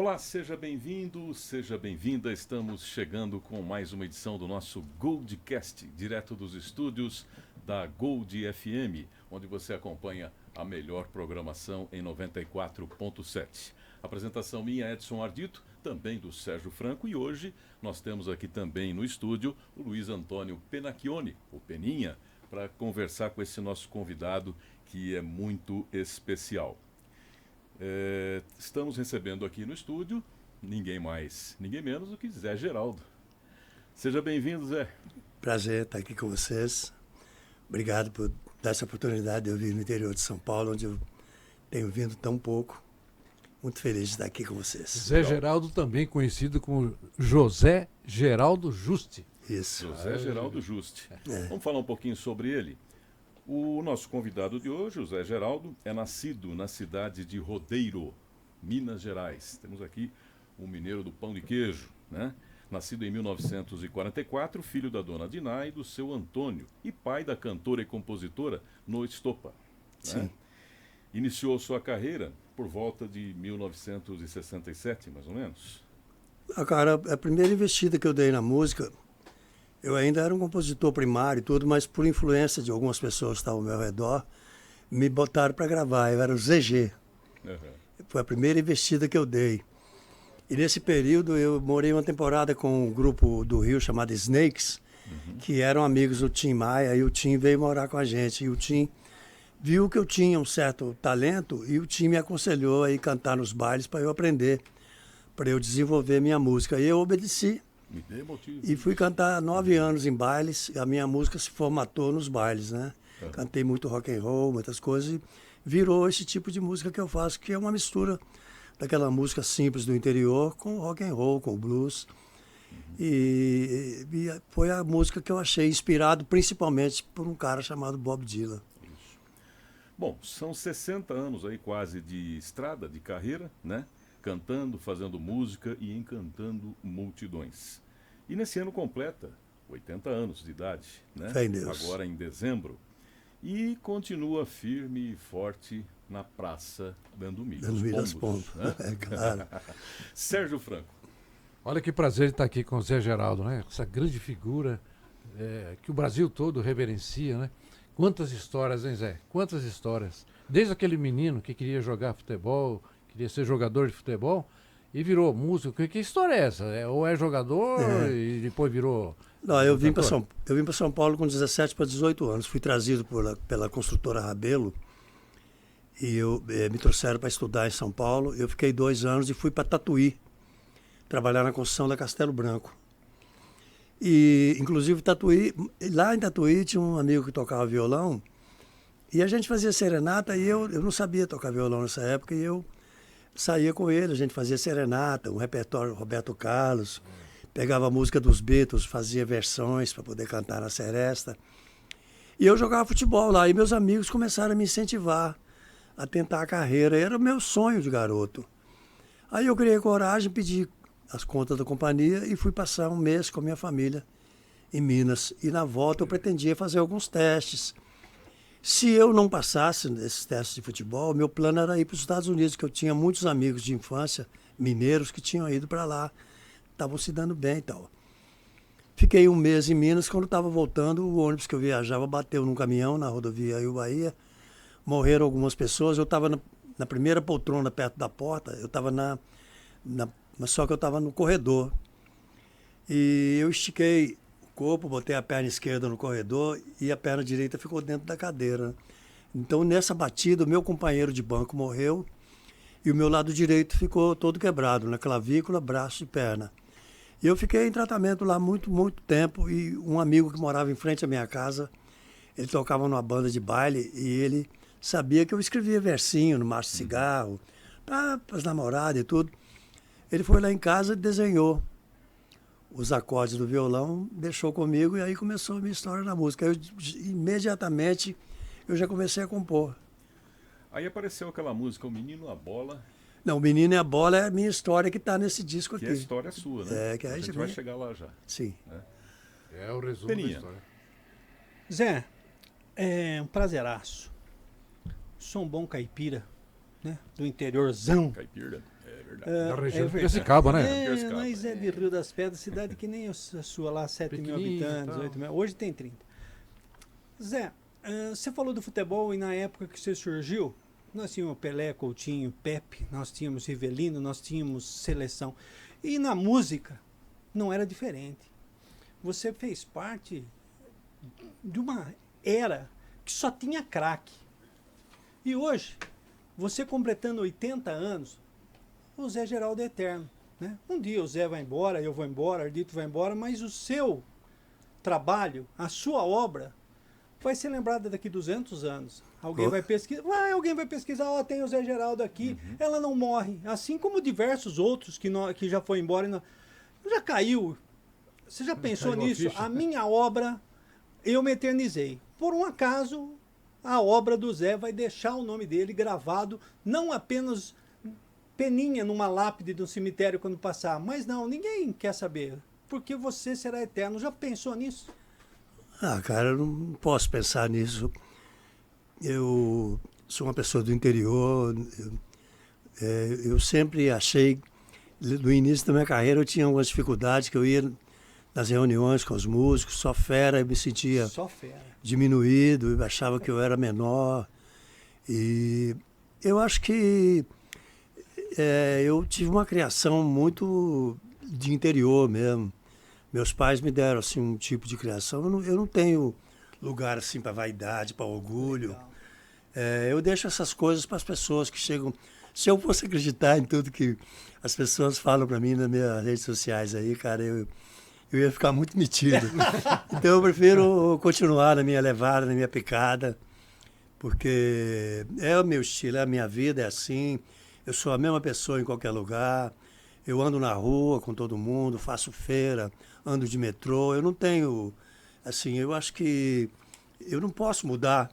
Olá, seja bem-vindo, seja bem-vinda. Estamos chegando com mais uma edição do nosso Goldcast, direto dos estúdios da Gold FM, onde você acompanha a melhor programação em 94.7. Apresentação minha, Edson Ardito, também do Sérgio Franco, e hoje nós temos aqui também no estúdio o Luiz Antônio Penacchione, o Peninha, para conversar com esse nosso convidado que é muito especial. Estamos recebendo aqui no estúdio ninguém mais, ninguém menos do que Zé Geraldo. Seja bem-vindo, Zé. Prazer estar aqui com vocês. Obrigado por dar essa oportunidade de eu vir no interior de São Paulo, onde eu tenho vindo tão pouco. Muito feliz de estar aqui com vocês. Zé Geraldo, também conhecido como José Geraldo Juste. Isso. José Geraldo Juste. Vamos falar um pouquinho sobre ele. O nosso convidado de hoje, o Zé Geraldo, é nascido na cidade de Rodeiro, Minas Gerais. Temos aqui um mineiro do pão de queijo, né? Nascido em 1944, filho da dona Diná e do seu Antônio, e pai da cantora e compositora Noite Estopa. Sim. Né? Iniciou sua carreira por volta de 1967, mais ou menos. Cara, a primeira investida que eu dei na música, eu ainda era um compositor primário e tudo, mas por influência de algumas pessoas que estavam ao meu redor, me botaram para gravar. Eu era o ZG. Uhum. Foi a primeira investida que eu dei. E nesse período eu morei uma temporada com um grupo do Rio chamado Snakes, que eram amigos do Tim Maia, e o Tim veio morar com a gente. E o Tim viu que eu tinha um certo talento e o Tim me aconselhou a ir cantar nos bailes para eu aprender, para eu desenvolver minha música. E eu obedeci. Me dê motivo. E fui cantar 9 anos em bailes, e a minha música se formatou nos bailes, né? Uhum. Cantei muito rock and roll, muitas coisas, e virou esse tipo de música que eu faço, que é uma mistura daquela música simples do interior com rock and roll, com blues. E foi a música que eu achei inspirado principalmente por um cara chamado Bob Dylan. Isso. Bom, são 60 anos aí quase de estrada, de carreira, né? Cantando, fazendo música e encantando multidões. E nesse ano completa 80 anos de idade, né? Fé em Deus. Agora em dezembro. E continua firme e forte na praça, dando milho Dando milho aos pombos, né? é claro. Sérgio Franco. Olha que prazer estar aqui com o Zé Geraldo, né? Essa grande figura que o Brasil todo reverencia, né? Quantas histórias, hein, Zé? Quantas histórias. Desde aquele menino que queria jogar futebol, queria ser jogador de futebol e virou músico. Que história é essa? Ou é jogador e depois virou... Não, eu vim para São Paulo com 17 para 18 anos. Fui trazido pela construtora Rabelo e me trouxeram para estudar em São Paulo. Eu fiquei 2 anos e fui para Tatuí, trabalhar na construção da Castelo Branco. E, inclusive, lá em Tatuí tinha um amigo que tocava violão e a gente fazia serenata e eu não sabia tocar violão nessa época e eu saía com ele, a gente fazia serenata, um repertório Roberto Carlos, pegava a música dos Beatles, fazia versões para poder cantar na seresta. E eu jogava futebol lá, e meus amigos começaram a me incentivar a tentar a carreira. Era o meu sonho de garoto. Aí eu criei coragem, pedi as contas da companhia e fui passar um mês com a minha família em Minas. E na volta eu pretendia fazer alguns testes. Se eu não passasse nesses testes de futebol, meu plano era ir para os Estados Unidos, que eu tinha muitos amigos de infância, mineiros, que tinham ido para lá. Estavam se dando bem e tal. Fiquei um mês em Minas, quando estava voltando, o ônibus que eu viajava bateu num caminhão na rodovia Rio-Bahia. Morreram algumas pessoas, eu estava na primeira poltrona perto da porta, eu estava só que eu estava no corredor. E eu estiquei corpo, botei a perna esquerda no corredor e a perna direita ficou dentro da cadeira. Então, nessa batida, o meu companheiro de banco morreu e o meu lado direito ficou todo quebrado, na clavícula, braço e perna. E eu fiquei em tratamento lá muito, muito tempo e um amigo que morava em frente à minha casa, ele tocava numa banda de baile e ele sabia que eu escrevia versinho no maço de cigarro, para as namoradas e tudo. Ele foi lá em casa e desenhou os acordes do violão, deixou comigo e aí começou a minha história na música. Imediatamente eu já comecei a compor. Aí apareceu aquela música, O Menino, a Bola. Não, O Menino e a Bola é a minha história que está nesse disco aqui. Que é a história sua, né? Que a gente vai chegar lá já. Sim. Né? É o resumo Peninha. da história. Zé, é um prazeraço. Sou um bom caipira, né? Do interiorzão. Caipira. verdade. Da região de verdade. Piracicaba, né? Piracicaba, Nós é de Rio das Pedras, cidade que nem a sua lá, 7 mil Pequenininha e habitantes, tal. 8 mil. Hoje tem 30. Zé, você falou do futebol e na época que você surgiu, nós tínhamos Pelé, Coutinho, Pepe, nós tínhamos Rivelino, nós tínhamos seleção. E na música não era diferente. Você fez parte de uma era que só tinha craque. E hoje, você completando 80 anos, o Zé Geraldo é eterno. Né? Um dia o Zé vai embora, eu vou embora, Ardito vai embora, mas o seu trabalho, a sua obra, vai ser lembrada daqui 200 anos. Alguém vai pesquisar, ó, tem o Zé Geraldo aqui, ela não morre. Assim como diversos outros que já foi embora. Já caiu. Você já pensou Caiu a nisso? ficha. A minha obra, eu me eternizei. Por um acaso, a obra do Zé vai deixar o nome dele gravado, não apenas peninha numa lápide de um cemitério quando passar, mas não, ninguém quer saber, porque você será eterno. Já pensou nisso? Ah, cara, eu não posso pensar nisso. Eu sou uma pessoa do interior. Eu sempre achei, no início da minha carreira, eu tinha algumas dificuldades, que eu ia nas reuniões com os músicos, só fera, eu me sentia Só fera. diminuído, eu achava que eu era menor. E eu acho que eu tive uma criação muito de interior mesmo. Meus pais me deram assim um tipo de criação. Eu não tenho lugar assim para vaidade, para orgulho. Legal. Eu deixo essas coisas para as pessoas que chegam. Se eu fosse acreditar em tudo que as pessoas falam para mim nas minhas redes sociais aí, cara, eu ia ficar muito metido. Então eu prefiro continuar na minha levada, na minha picada, porque é o meu estilo, é a minha vida, é assim. Eu sou a mesma pessoa em qualquer lugar. Eu ando na rua com todo mundo, faço feira, ando de metrô. Eu não tenho, assim, eu acho que eu não posso mudar,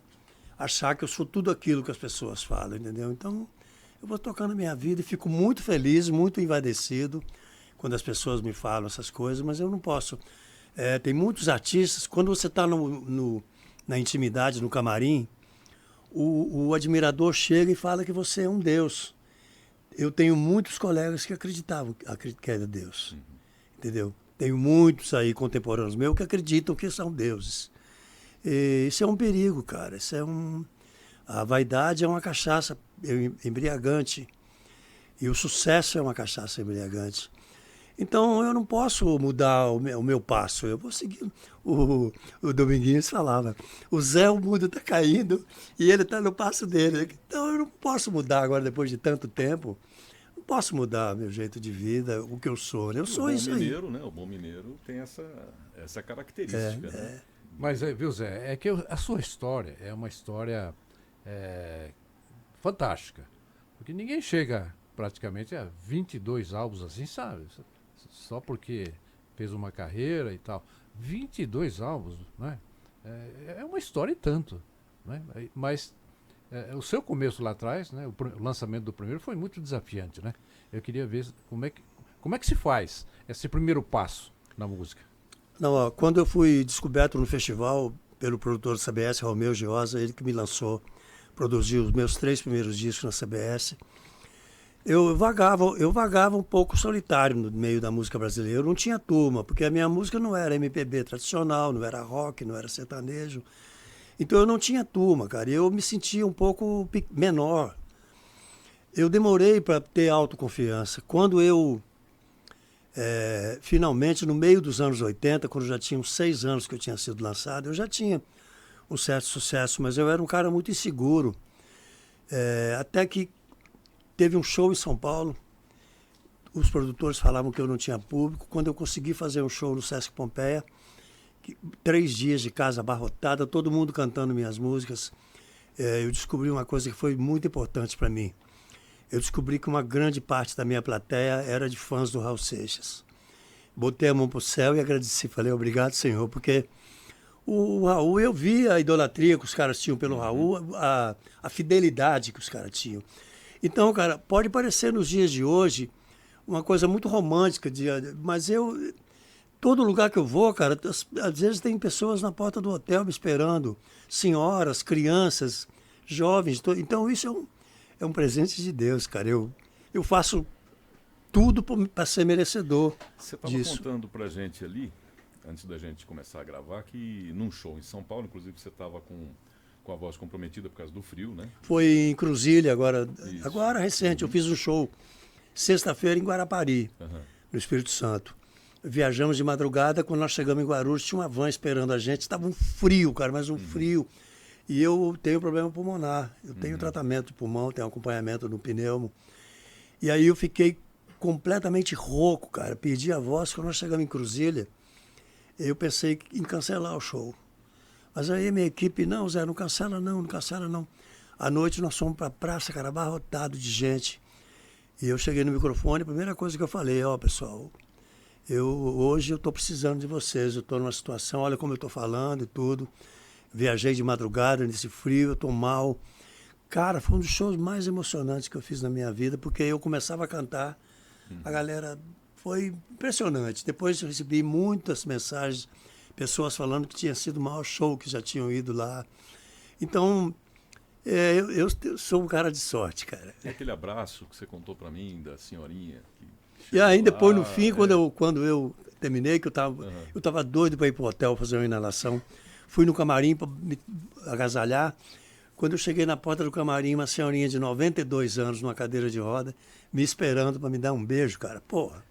achar que eu sou tudo aquilo que as pessoas falam, entendeu? Então, eu vou tocando a minha vida e fico muito feliz, muito envaidecido quando as pessoas me falam essas coisas, mas eu não posso. Tem muitos artistas, quando você está na intimidade, no camarim, o admirador chega e fala que você é um deus. Eu tenho muitos colegas que acreditavam que era Deus, entendeu? Tenho muitos aí contemporâneos meus que acreditam que são deuses. E isso é um perigo, cara. A vaidade é uma cachaça embriagante e o sucesso é uma cachaça embriagante. Então eu não posso mudar o meu passo. Eu vou seguir. O Dominguinhos falava: o Zé, o mundo está caindo e ele está no passo dele. Então eu não posso mudar agora, depois de tanto tempo. Não posso mudar meu jeito de vida, o que eu sou. Eu sou isso aí. Mineiro, né? O bom mineiro tem essa característica. Né? Mas, viu, Zé, é que a sua história é uma história fantástica. Porque ninguém chega praticamente a 22 álbuns assim, sabe? Só porque fez uma carreira e tal. 22 álbuns, né? É uma história e tanto. Né? Mas o seu começo lá atrás, né? O lançamento do primeiro foi muito desafiante, né? Eu queria ver como é que se faz esse primeiro passo na música. Não, ó, quando eu fui descoberto no festival pelo produtor da CBS, Romeu Giosa, ele que me lançou, produziu os meus 3 primeiros discos na CBS. Eu vagava um pouco solitário no meio da música brasileira. Eu não tinha turma, porque a minha música não era MPB tradicional, não era rock, não era sertanejo. Então eu não tinha turma, cara. E eu me sentia um pouco menor. Eu demorei para ter autoconfiança. Quando eu, finalmente, no meio dos anos 80, quando já tinha uns 6 anos que eu tinha sido lançado, eu já tinha um certo sucesso, mas eu era um cara muito inseguro. Até que teve um show em São Paulo, os produtores falavam que eu não tinha público. Quando eu consegui fazer um show no Sesc Pompeia, 3 dias de casa abarrotada, todo mundo cantando minhas músicas, eu descobri uma coisa que foi muito importante para mim. Eu descobri que uma grande parte da minha plateia era de fãs do Raul Seixas. Botei a mão pro céu e agradeci, falei obrigado, Senhor, porque o Raul, eu vi a idolatria que os caras tinham pelo Raul, a fidelidade que os caras tinham. Então, cara, pode parecer nos dias de hoje uma coisa muito romântica, mas todo lugar que eu vou, cara, às vezes tem pessoas na porta do hotel me esperando, senhoras, crianças, jovens. Então isso é um presente de Deus, cara. Eu faço tudo para ser merecedor Você estava disso. contando pra gente ali, antes da gente começar a gravar, que num show em São Paulo, inclusive você estava com a voz comprometida por causa do frio, né? Foi em Cruzília, agora Isso. recente. Eu fiz um show sexta-feira em Guarapari, Aham. no Espírito Santo. Viajamos de madrugada, quando nós chegamos em Guarulhos, tinha uma van esperando a gente. Estava um frio, cara, mas um frio. E eu tenho problema pulmonar. Eu tenho tratamento de pulmão, tenho acompanhamento no pneumo. E aí eu fiquei completamente rouco, cara. Perdi a voz. Quando nós chegamos em Cruzília, eu pensei em cancelar o show. Mas aí minha equipe, não, Zé, não cancela não, não cancela não. À noite nós fomos para a praça, cara, abarrotado de gente. E eu cheguei no microfone, a primeira coisa que eu falei, ó, pessoal, hoje eu estou precisando de vocês, eu estou numa situação, olha como eu estou falando e tudo. Viajei de madrugada nesse frio, eu estou mal. Cara, foi um dos shows mais emocionantes que eu fiz na minha vida, porque eu começava a cantar, a galera foi impressionante. Depois eu recebi muitas mensagens, pessoas falando que tinha sido o maior show, que já tinham ido lá. Então, eu sou um cara de sorte, cara. E aquele abraço que você contou pra mim da senhorinha. E aí depois, no lá, fim, quando eu terminei, que eu tava doido para ir pro hotel fazer uma inalação, fui no camarim para me agasalhar. Quando eu cheguei na porta do camarim, uma senhorinha de 92 anos, numa cadeira de roda, me esperando para me dar um beijo, cara. Porra.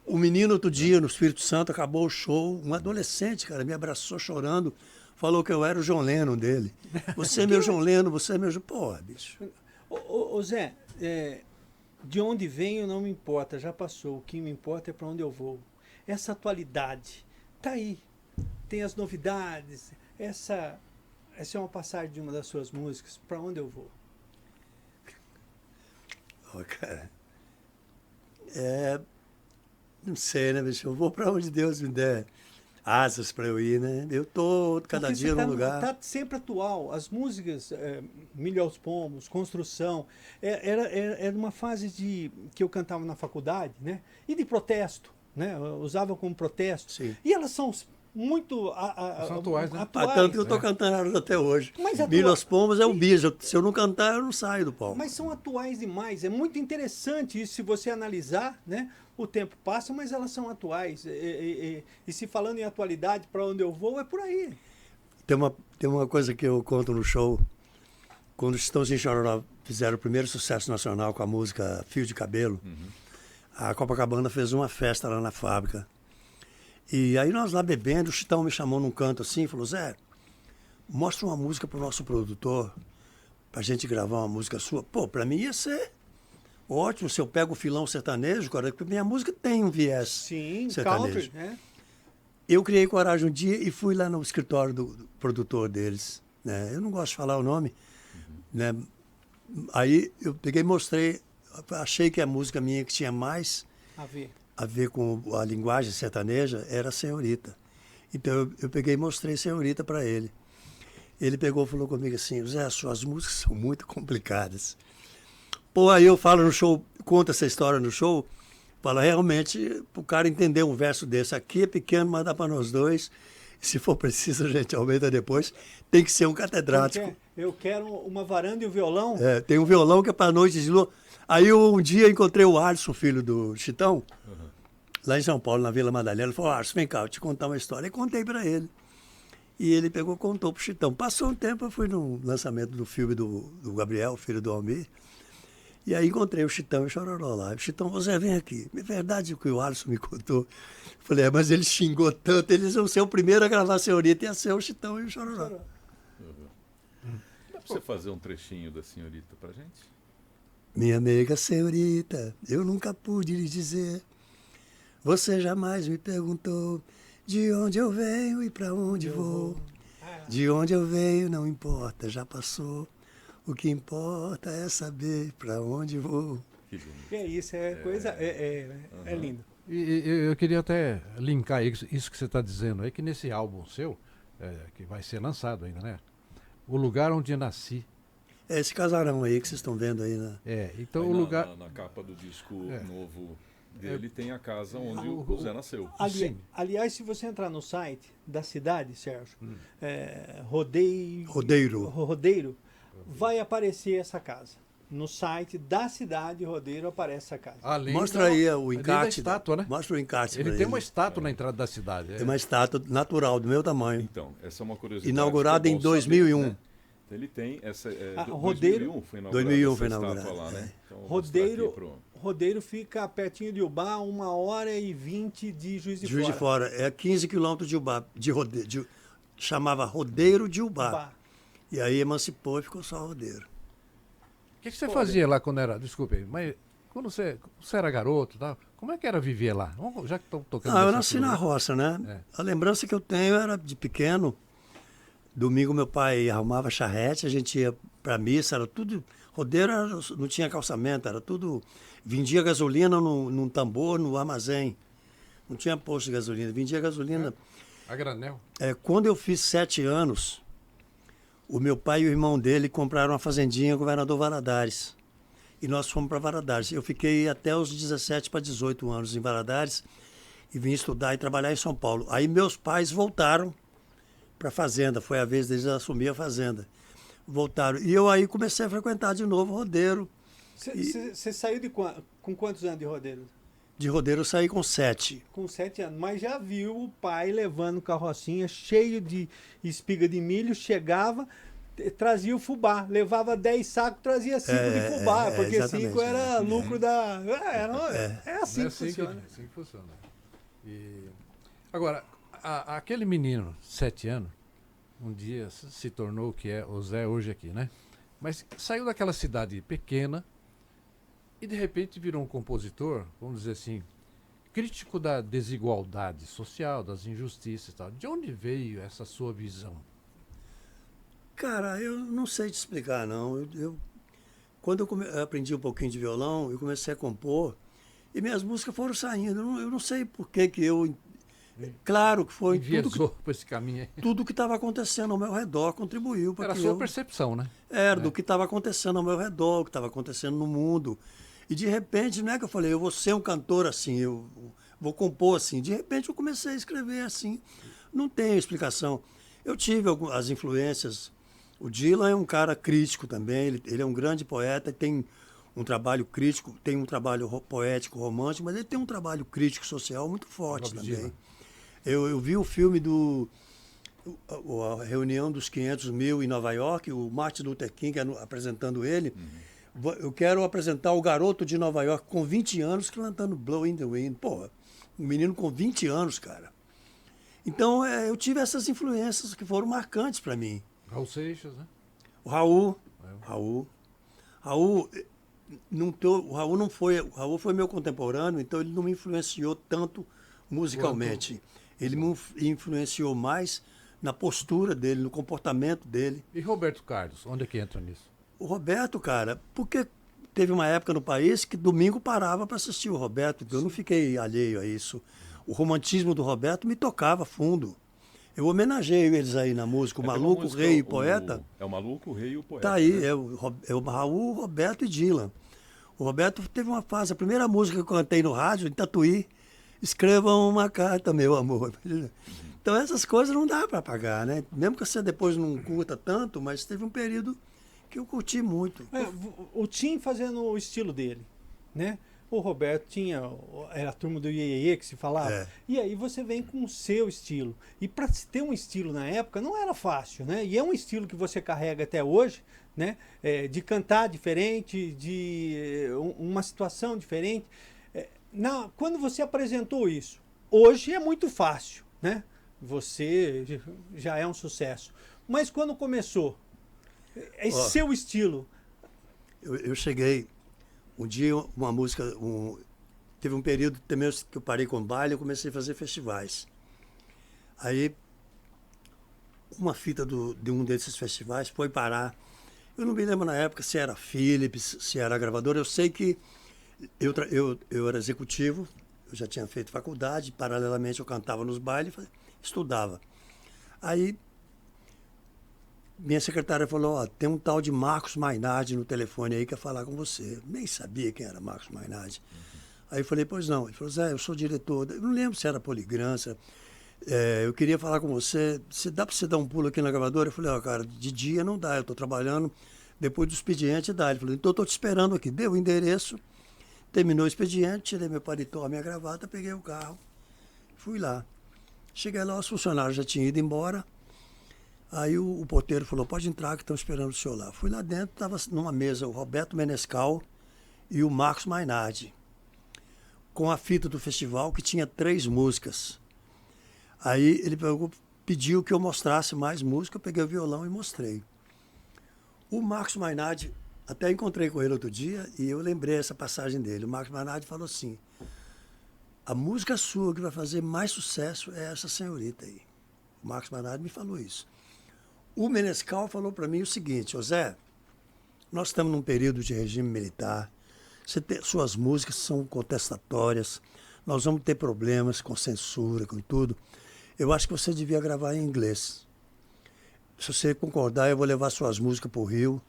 O menino, outro dia, no Espírito Santo, acabou o show, um adolescente, cara, me abraçou chorando, falou que eu era o John Lennon dele. Você é meu John Lennon, você é meu... Porra, bicho. Ô Zé, de onde venho não me importa, já passou. O que me importa é para onde eu vou. Essa atualidade tá aí. Tem as novidades. Essa é uma passagem de uma das suas músicas. Para onde eu vou? Ó, cara, não sei, né, bicho? Eu vou para onde Deus me der asas para eu ir, né? Eu tô cada Porque dia você num lugar. Tá sempre atual. As músicas, Milho aos Pombos, Construção, era uma fase que eu cantava na faculdade, né? E de protesto, né? Eu usava como protesto. Sim. E elas são muito São atuais, né? Tanto que eu tô cantando elas até hoje. Mas Milho aos Pombos é o bicho. Se eu não cantar, eu não saio do palco. Mas são atuais demais. É muito interessante isso, se você analisar, né? O tempo passa, mas elas são atuais. E se falando em atualidade, para onde eu vou, é por aí. Tem uma coisa que eu conto no show. Quando os Chitãozinho e Chororó fizeram o primeiro sucesso nacional com a música Fio de Cabelo, a Copacabana fez uma festa lá na fábrica. E aí nós lá bebendo, o Chitão me chamou num canto assim e falou, Zé, mostra uma música pro nosso produtor, pra gente gravar uma música sua. Pô, pra mim ia ser ótimo se eu pego o filão sertanejo, cara, porque minha música tem um viés Sim, sertanejo. country, né? Eu criei coragem um dia e fui lá no escritório do produtor deles, né? Eu não gosto de falar o nome, né? Aí eu peguei e mostrei, achei que a música minha que tinha mais A ver. a ver com a linguagem sertaneja era Senhorita. Então eu peguei e mostrei Senhorita para ele. Ele pegou e falou comigo assim, Zé, suas músicas são muito complicadas. Pô, aí eu falo no show, conto essa história no show, fala realmente, o cara entender um verso desse, aqui é pequeno, mas dá para nós dois, se for preciso a gente aumenta depois, tem que ser um catedrático. Eu quero uma varanda e um violão. Tem um violão que é para noite de lua. Aí um dia eu encontrei o Alisson, filho do Chitão, lá em São Paulo, na Vila Madalena. Ele falou, Alisson, vem cá, eu te contar uma história. E contei para ele. E ele pegou e contou pro Chitão. Passou um tempo, eu fui no lançamento do filme do Gabriel, filho do Almir. E aí encontrei o Chitão e o Chororó lá. O Chitão, você vem aqui. É verdade o que o Alisson me contou. Eu falei, mas ele xingou tanto, eles iam ser o primeiro a gravar a Senhorita, ia ser o Chitão e o Chororó. Dá pra você fazer um trechinho da Senhorita pra gente? Minha amiga Senhorita, eu nunca pude lhe dizer. Você jamais me perguntou de onde eu venho e para onde vou. De onde eu venho não importa, já passou. O que importa é saber para onde vou. Que lindo. É isso, coisa. É lindo. E eu queria até linkar isso que você está dizendo aí, que nesse álbum seu, que vai ser lançado ainda, né? O Lugar Onde Nasci. É esse casarão aí que vocês estão vendo aí, né? Então Aí o lugar... na capa do disco novo dele tem a casa onde o Zé nasceu. Sim. Aliás, se você entrar no site da cidade, Sérgio, Rodeiro. Rodeiro, vai aparecer essa casa. no site da cidade de Rodeiro aparece essa casa. Mostra aí o além encarte. da estátua, né? Mostra o encarte. Ele pra tem uma estátua na entrada da cidade. Tem uma estátua natural, do meu tamanho. Então, essa é uma curiosidade. Inaugurada que é em bom 2001. saber, né? Então, ele tem essa. Rodeiro- 2001 foi inaugurada 2001 essa foi estátua inaugurada, lá, né? é. Então, vou mostrar Rodeiro, aqui Rodeiro fica pertinho de Ubá, 1h20 de Juiz de Juiz Fora. de Fora. É 15 quilômetros de Ubá. Chamava Rodeiro de Ubá. Ubá. E aí emancipou e ficou só Rodeiro. O que você fazia lá quando era. Desculpe aí, mas quando você era garoto e tal, como é que era viver lá? Já que estão tocando. Eu nesse nasci assunto, na né? roça, né? É. A lembrança que eu tenho era de pequeno. Domingo meu pai arrumava charrete, a gente ia pra missa, era tudo. Rodeiro não tinha calçamento, era tudo. Vendia gasolina num tambor, no armazém. Não tinha posto de gasolina, vendia gasolina. A granel. Quando eu fiz 7 anos, o meu pai e o irmão dele compraram uma fazendinha em Governador Valadares. E nós fomos para Valadares. Eu fiquei até os 17 para 18 anos em Valadares e vim estudar e trabalhar em São Paulo. Aí meus pais voltaram para a fazenda, foi a vez deles assumir a fazenda. Voltaram. E eu aí comecei a frequentar de novo Rodeiro. Você saiu com quantos anos de Rodeiro? De Rodeiro eu saí com 7. Com 7 anos. Mas já viu o pai levando carrocinha cheio de espiga de milho, chegava, trazia o fubá. Levava 10 sacos, trazia 5 de fubá, porque exatamente, 5 era lucro da... É assim É que funciona. assim que funciona. Agora, aquele menino, 7 anos, um dia se tornou o que é o Zé hoje aqui, né? Mas saiu daquela cidade pequena e de repente virou um compositor, vamos dizer assim, crítico da desigualdade social, das injustiças e tal. De onde veio essa sua visão? Cara, eu não sei te explicar, não. Quando eu aprendi um pouquinho de violão, eu comecei a compor e minhas músicas foram saindo. Eu não sei por que eu... Claro que foi Enviesou por esse caminho aí. tudo que estava acontecendo ao meu redor contribuiu para Era a sua percepção, né? Era do que estava acontecendo ao meu redor, o que estava acontecendo no mundo. E de repente, não é que eu falei, eu vou ser um cantor assim, eu vou compor assim. De repente eu comecei a escrever assim. Não tem explicação. Eu tive as influências. O Dylan é um cara crítico também, ele é um grande poeta, tem um trabalho crítico, tem um trabalho poético, romântico, mas ele tem um trabalho crítico social muito forte Bob também. Dylan. Eu vi o filme a reunião dos 500 mil em Nova York, o Martin Luther King apresentando ele. Eu quero apresentar o garoto de Nova York com 20 anos cantando Blow in the Wind. Pô, um menino com 20 anos, cara. Então, eu tive essas influências que foram marcantes para mim. Raul Seixas, né? O Raul foi meu contemporâneo, então ele não me influenciou tanto musicalmente. Ele me influenciou mais na postura dele, no comportamento dele. E Roberto Carlos, onde é que entra nisso? O Roberto, cara, porque teve uma época no país que domingo parava para assistir o Roberto, então eu não fiquei alheio a isso. O romantismo do Roberto me tocava fundo. Eu homenageio eles aí na música, o Maluco, o Rei e o Poeta. É o Maluco, o Rei e o Poeta. Tá aí, né? é o Raul, o Roberto e Dylan. O Roberto teve uma fase, a primeira música que eu cantei no rádio, em Tatuí, escrevam uma carta, meu amor. Então essas coisas não dá para apagar, né? Mesmo que você depois não curta tanto, mas teve um período que eu curti muito. O Tim fazendo o estilo dele, né? O Roberto era a turma do Iê que se falava. E aí você vem com o seu estilo. E para ter um estilo na época não era fácil, né? E é um estilo que você carrega até hoje, né? De cantar diferente, de uma situação diferente. Quando você apresentou isso, hoje é muito fácil, né? Você já é um sucesso. Mas quando começou, seu estilo. Eu cheguei, um dia uma música, teve um período também que eu parei com baile, eu comecei a fazer festivais. Aí, uma fita de um desses festivais foi parar. Eu não me lembro na época se era Philips, se era gravadora. Eu sei que eu era executivo, eu já tinha feito faculdade, paralelamente eu cantava nos bailes, estudava. Aí, minha secretária falou, tem um tal de Marcos Mainardi no telefone aí que quer falar com você. Eu nem sabia quem era Marcos Mainardi. Aí eu falei, pois não. Ele falou, Zé, eu sou diretor. Eu não lembro se era Poligram, eu queria falar com você. Dá para você dar um pulo aqui na gravadora? Eu falei, cara, de dia não dá, eu estou trabalhando. Depois do expediente, dá. Ele falou, então eu estou te esperando aqui. Deu o endereço, terminou o expediente, tirei meu paletó, minha gravata, peguei o carro, fui lá. Cheguei lá, os funcionários já tinham ido embora. Aí o porteiro falou, pode entrar que estão esperando o senhor lá. Fui lá dentro, estava numa mesa o Roberto Menescal e o Marcos Mainardi, com a fita do festival, que tinha 3 músicas. Aí ele pediu que eu mostrasse mais música, eu peguei o violão e mostrei. O Marcos Mainardi, até encontrei com ele outro dia e eu lembrei essa passagem dele. O Marcos Mainardi falou assim, a música sua que vai fazer mais sucesso é essa senhorita aí. O Marcos Mainardi me falou isso. O Menescal falou para mim o seguinte, Zé, nós estamos num período de regime militar, suas músicas são contestatórias, nós vamos ter problemas com censura, com tudo. Eu acho que você devia gravar em inglês. Se você concordar, eu vou levar suas músicas para o Rio,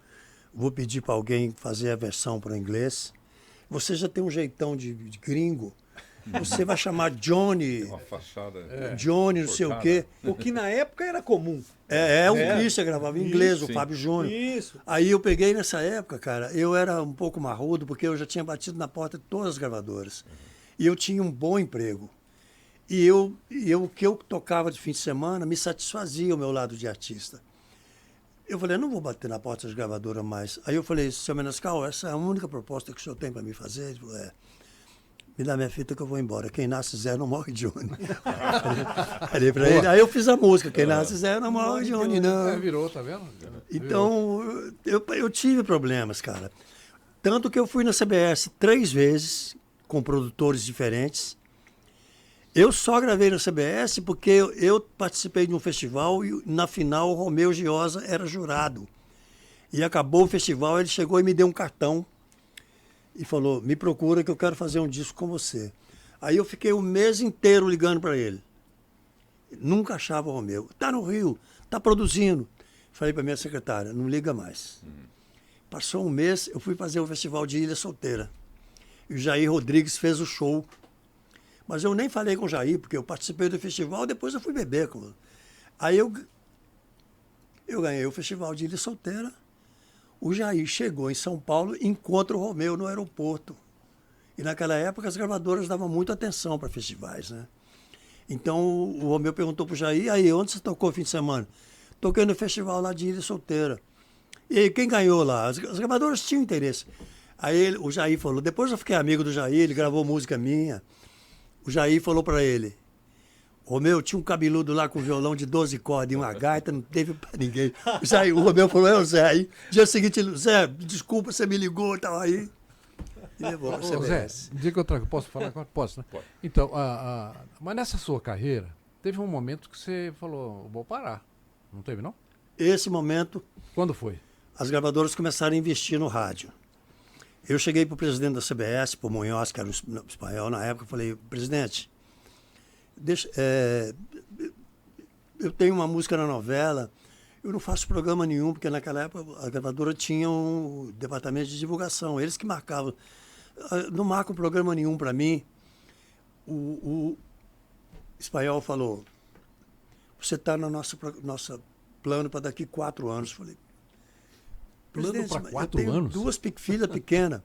vou pedir para alguém fazer a versão para o inglês. Você já tem um jeitão de gringo, você vai chamar Johnny, Uma fachada. Johnny, não sei o quê. O que na época era comum. O Christian gravava em inglês, Isso, o sim. Fábio Júnior. Isso. Aí eu peguei nessa época, cara, eu era um pouco marrudo, porque eu já tinha batido na porta de todas as gravadoras. E eu tinha um bom emprego. E o que eu tocava de fim de semana me satisfazia o meu lado de artista. Eu falei, não vou bater na porta das gravadoras mais. Aí eu falei, seu Menescal, essa é a única proposta que o senhor tem para me fazer? Ele falou, me dá minha fita que eu vou embora. Quem nasce Zé não morre Johnny. Falei pra ele. Aí eu fiz a música, quem nasce Zé não morre Johnny, não. Virou, tá vendo? Então, eu tive problemas, cara. Tanto que eu fui na CBS 3 vezes, com produtores diferentes. Eu só gravei na CBS porque eu participei de um festival e na final o Romeu Giosa era jurado. E acabou o festival, ele chegou e me deu um cartão e falou, me procura que eu quero fazer um disco com você. Aí eu fiquei o mês inteiro ligando para ele. Nunca achava o Romeu. Tá no Rio, tá produzindo. Falei para minha secretária, não liga mais. Passou um mês, eu fui fazer o festival de Ilha Solteira. E o Jair Rodrigues fez o show. Mas eu nem falei com o Jair, porque eu participei do festival, depois eu fui beber. Aí eu ganhei o festival de Ilha Solteira. O Jair chegou em São Paulo e encontra o Romeu no aeroporto. E naquela época as gravadoras davam muita atenção para festivais, né? Então o Romeu perguntou para o Jair, aí, onde você tocou o fim de semana? Toquei no festival lá de Ilha Solteira. E aí, quem ganhou lá? As gravadoras tinham interesse. Aí o Jair falou, depois eu fiquei amigo do Jair, ele gravou música minha. O Jair falou para ele, Romeu, tinha um cabeludo lá com violão de 12 cordas e uma gaita, não teve para ninguém. O Romeu falou, Zé. Aí, dia seguinte, ele, Zé, desculpa, você me ligou e tal. Aí, e levou para Ô, Zé, CBS. posso falar agora? Posso, né? Pode. Então, mas nessa sua carreira, teve um momento que você falou, vou parar. Não teve, não? Esse momento, Quando foi? as gravadoras começaram a investir no rádio. Eu cheguei para o presidente da CBS, para o Munhoz, que era um espanhol na época, falei, presidente, eu tenho uma música na novela, eu não faço programa nenhum, porque naquela época a gravadora tinha um departamento de divulgação, eles que marcavam. Não marcam programa nenhum para mim. O espanhol falou, você está no nosso plano para daqui 4 anos. Falei, Plano para mas 4 eu tenho anos? 2 filhas pequenas,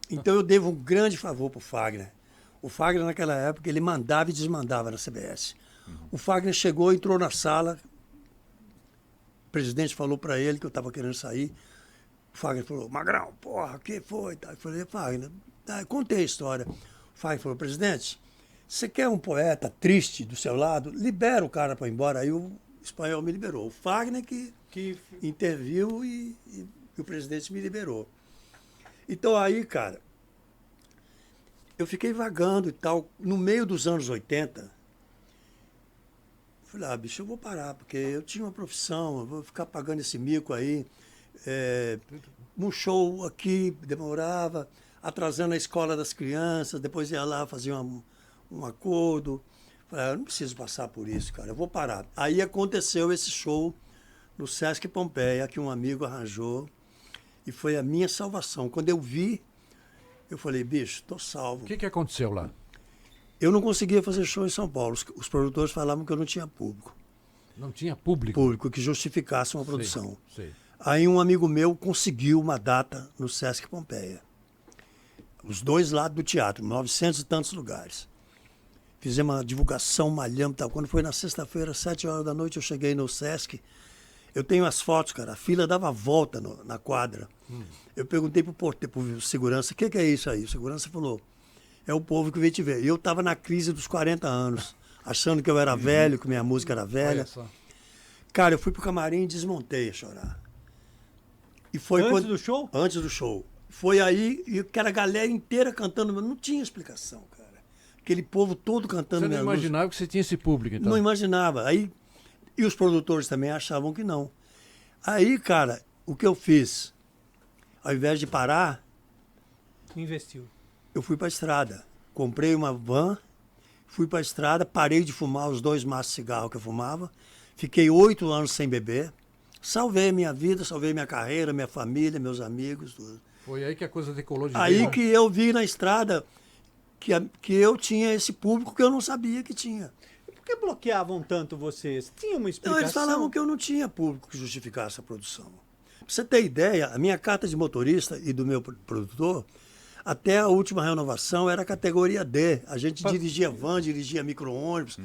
então eu devo um grande favor para o Fagner. O Fagner, naquela época, ele mandava e desmandava na CBS. O Fagner chegou, entrou na sala, o presidente falou para ele que eu estava querendo sair. O Fagner falou, Magrão, porra, o que foi? Eu falei, Fagner, contei a história. O Fagner falou, presidente, você quer um poeta triste do seu lado? Libera o cara para ir embora. Aí o espanhol me liberou. O Fagner que interviu e o presidente me liberou. Então aí, cara, eu fiquei vagando e tal. No meio dos anos 80, falei, bicho, eu vou parar, porque eu tinha uma profissão, eu vou ficar pagando esse mico aí. Um show aqui demorava, atrasando a escola das crianças, depois ia lá fazer um acordo. Falei, eu não preciso passar por isso, cara, eu vou parar. Aí aconteceu esse show no Sesc Pompeia, que um amigo arranjou, e foi a minha salvação. Quando eu vi, eu falei, bicho, estou salvo. O que aconteceu lá? Eu não conseguia fazer show em São Paulo. Os produtores falavam que eu não tinha público. Não tinha público? Público que justificasse uma produção. Sei. Aí um amigo meu conseguiu uma data no Sesc Pompeia. Os dois lados do teatro, 900 e tantos lugares. Fizemos uma divulgação, malhamos e tal. Quando foi na sexta-feira, 7 horas da noite, eu cheguei no Sesc. Eu tenho as fotos, cara. A fila dava volta na quadra. Eu perguntei pro porteiro, pro segurança, o que é isso aí? O segurança falou, é o povo que veio te ver. E eu estava na crise dos 40 anos, achando que eu era velho, que minha música era velha. Olha só. Cara, eu fui pro camarim e desmontei a chorar. E foi Antes do show? Antes do show. Foi aí, e aquela galera inteira cantando, mas não tinha explicação, cara. Aquele povo todo cantando. Você não minhas músicas. imaginava que você tinha esse público, então? Não imaginava. Aí, e os produtores também achavam que não. Aí, cara, o que eu fiz? Ao invés de parar, Investiu. eu fui para a estrada. Comprei uma van, fui para a estrada, parei de fumar os 2 maços de cigarro que eu fumava. Fiquei 8 anos sem beber. Salvei minha vida, salvei minha carreira, minha família, meus amigos, tudo. Foi aí que a coisa decolou de Aí vez, que eu vi na estrada que eu tinha esse público que eu não sabia que tinha. E por que bloqueavam tanto vocês? Tinha uma Então, explicação? eles falavam que eu não tinha público que justificasse a produção. Pra você ter ideia, a minha carta de motorista e do meu produtor, até a última renovação era categoria D. A gente dirigia van, dirigia micro-ônibus.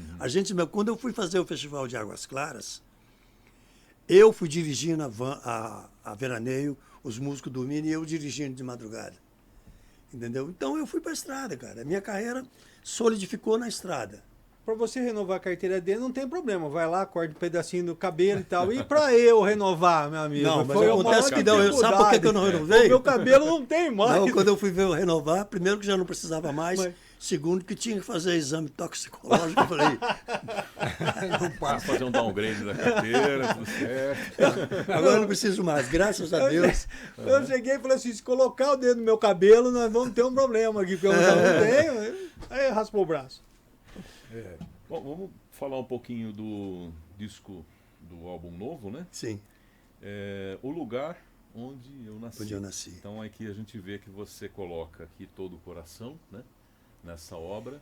Quando eu fui fazer o Festival de Águas Claras, eu fui dirigindo a veraneio, os músicos dormindo e eu dirigindo de madrugada. Entendeu? Então eu fui para a estrada, cara. A minha carreira solidificou na estrada. Para você renovar a carteira dele, não tem problema. Vai lá, corta um pedacinho do cabelo e tal. E para eu renovar, meu amigo? Não, mas foi acontece uma que não. Sabe por que eu não renovei? O meu cabelo não tem mais. Não, quando eu fui ver renovar, primeiro que já não precisava mais, segundo que tinha que fazer exame toxicológico, eu falei, não passa. Fazer um downgrade da carteira, tudo certo. agora eu não preciso mais, graças a Deus. Eu cheguei e falei assim, se colocar o dedo no meu cabelo, nós vamos ter um problema aqui, porque eu não tenho. Aí raspou o braço. Bom, vamos falar um pouquinho do disco, do álbum novo, né? Sim, O lugar onde eu nasci. onde eu nasci. Então aqui a gente vê que você coloca aqui todo o coração, né? Nessa obra.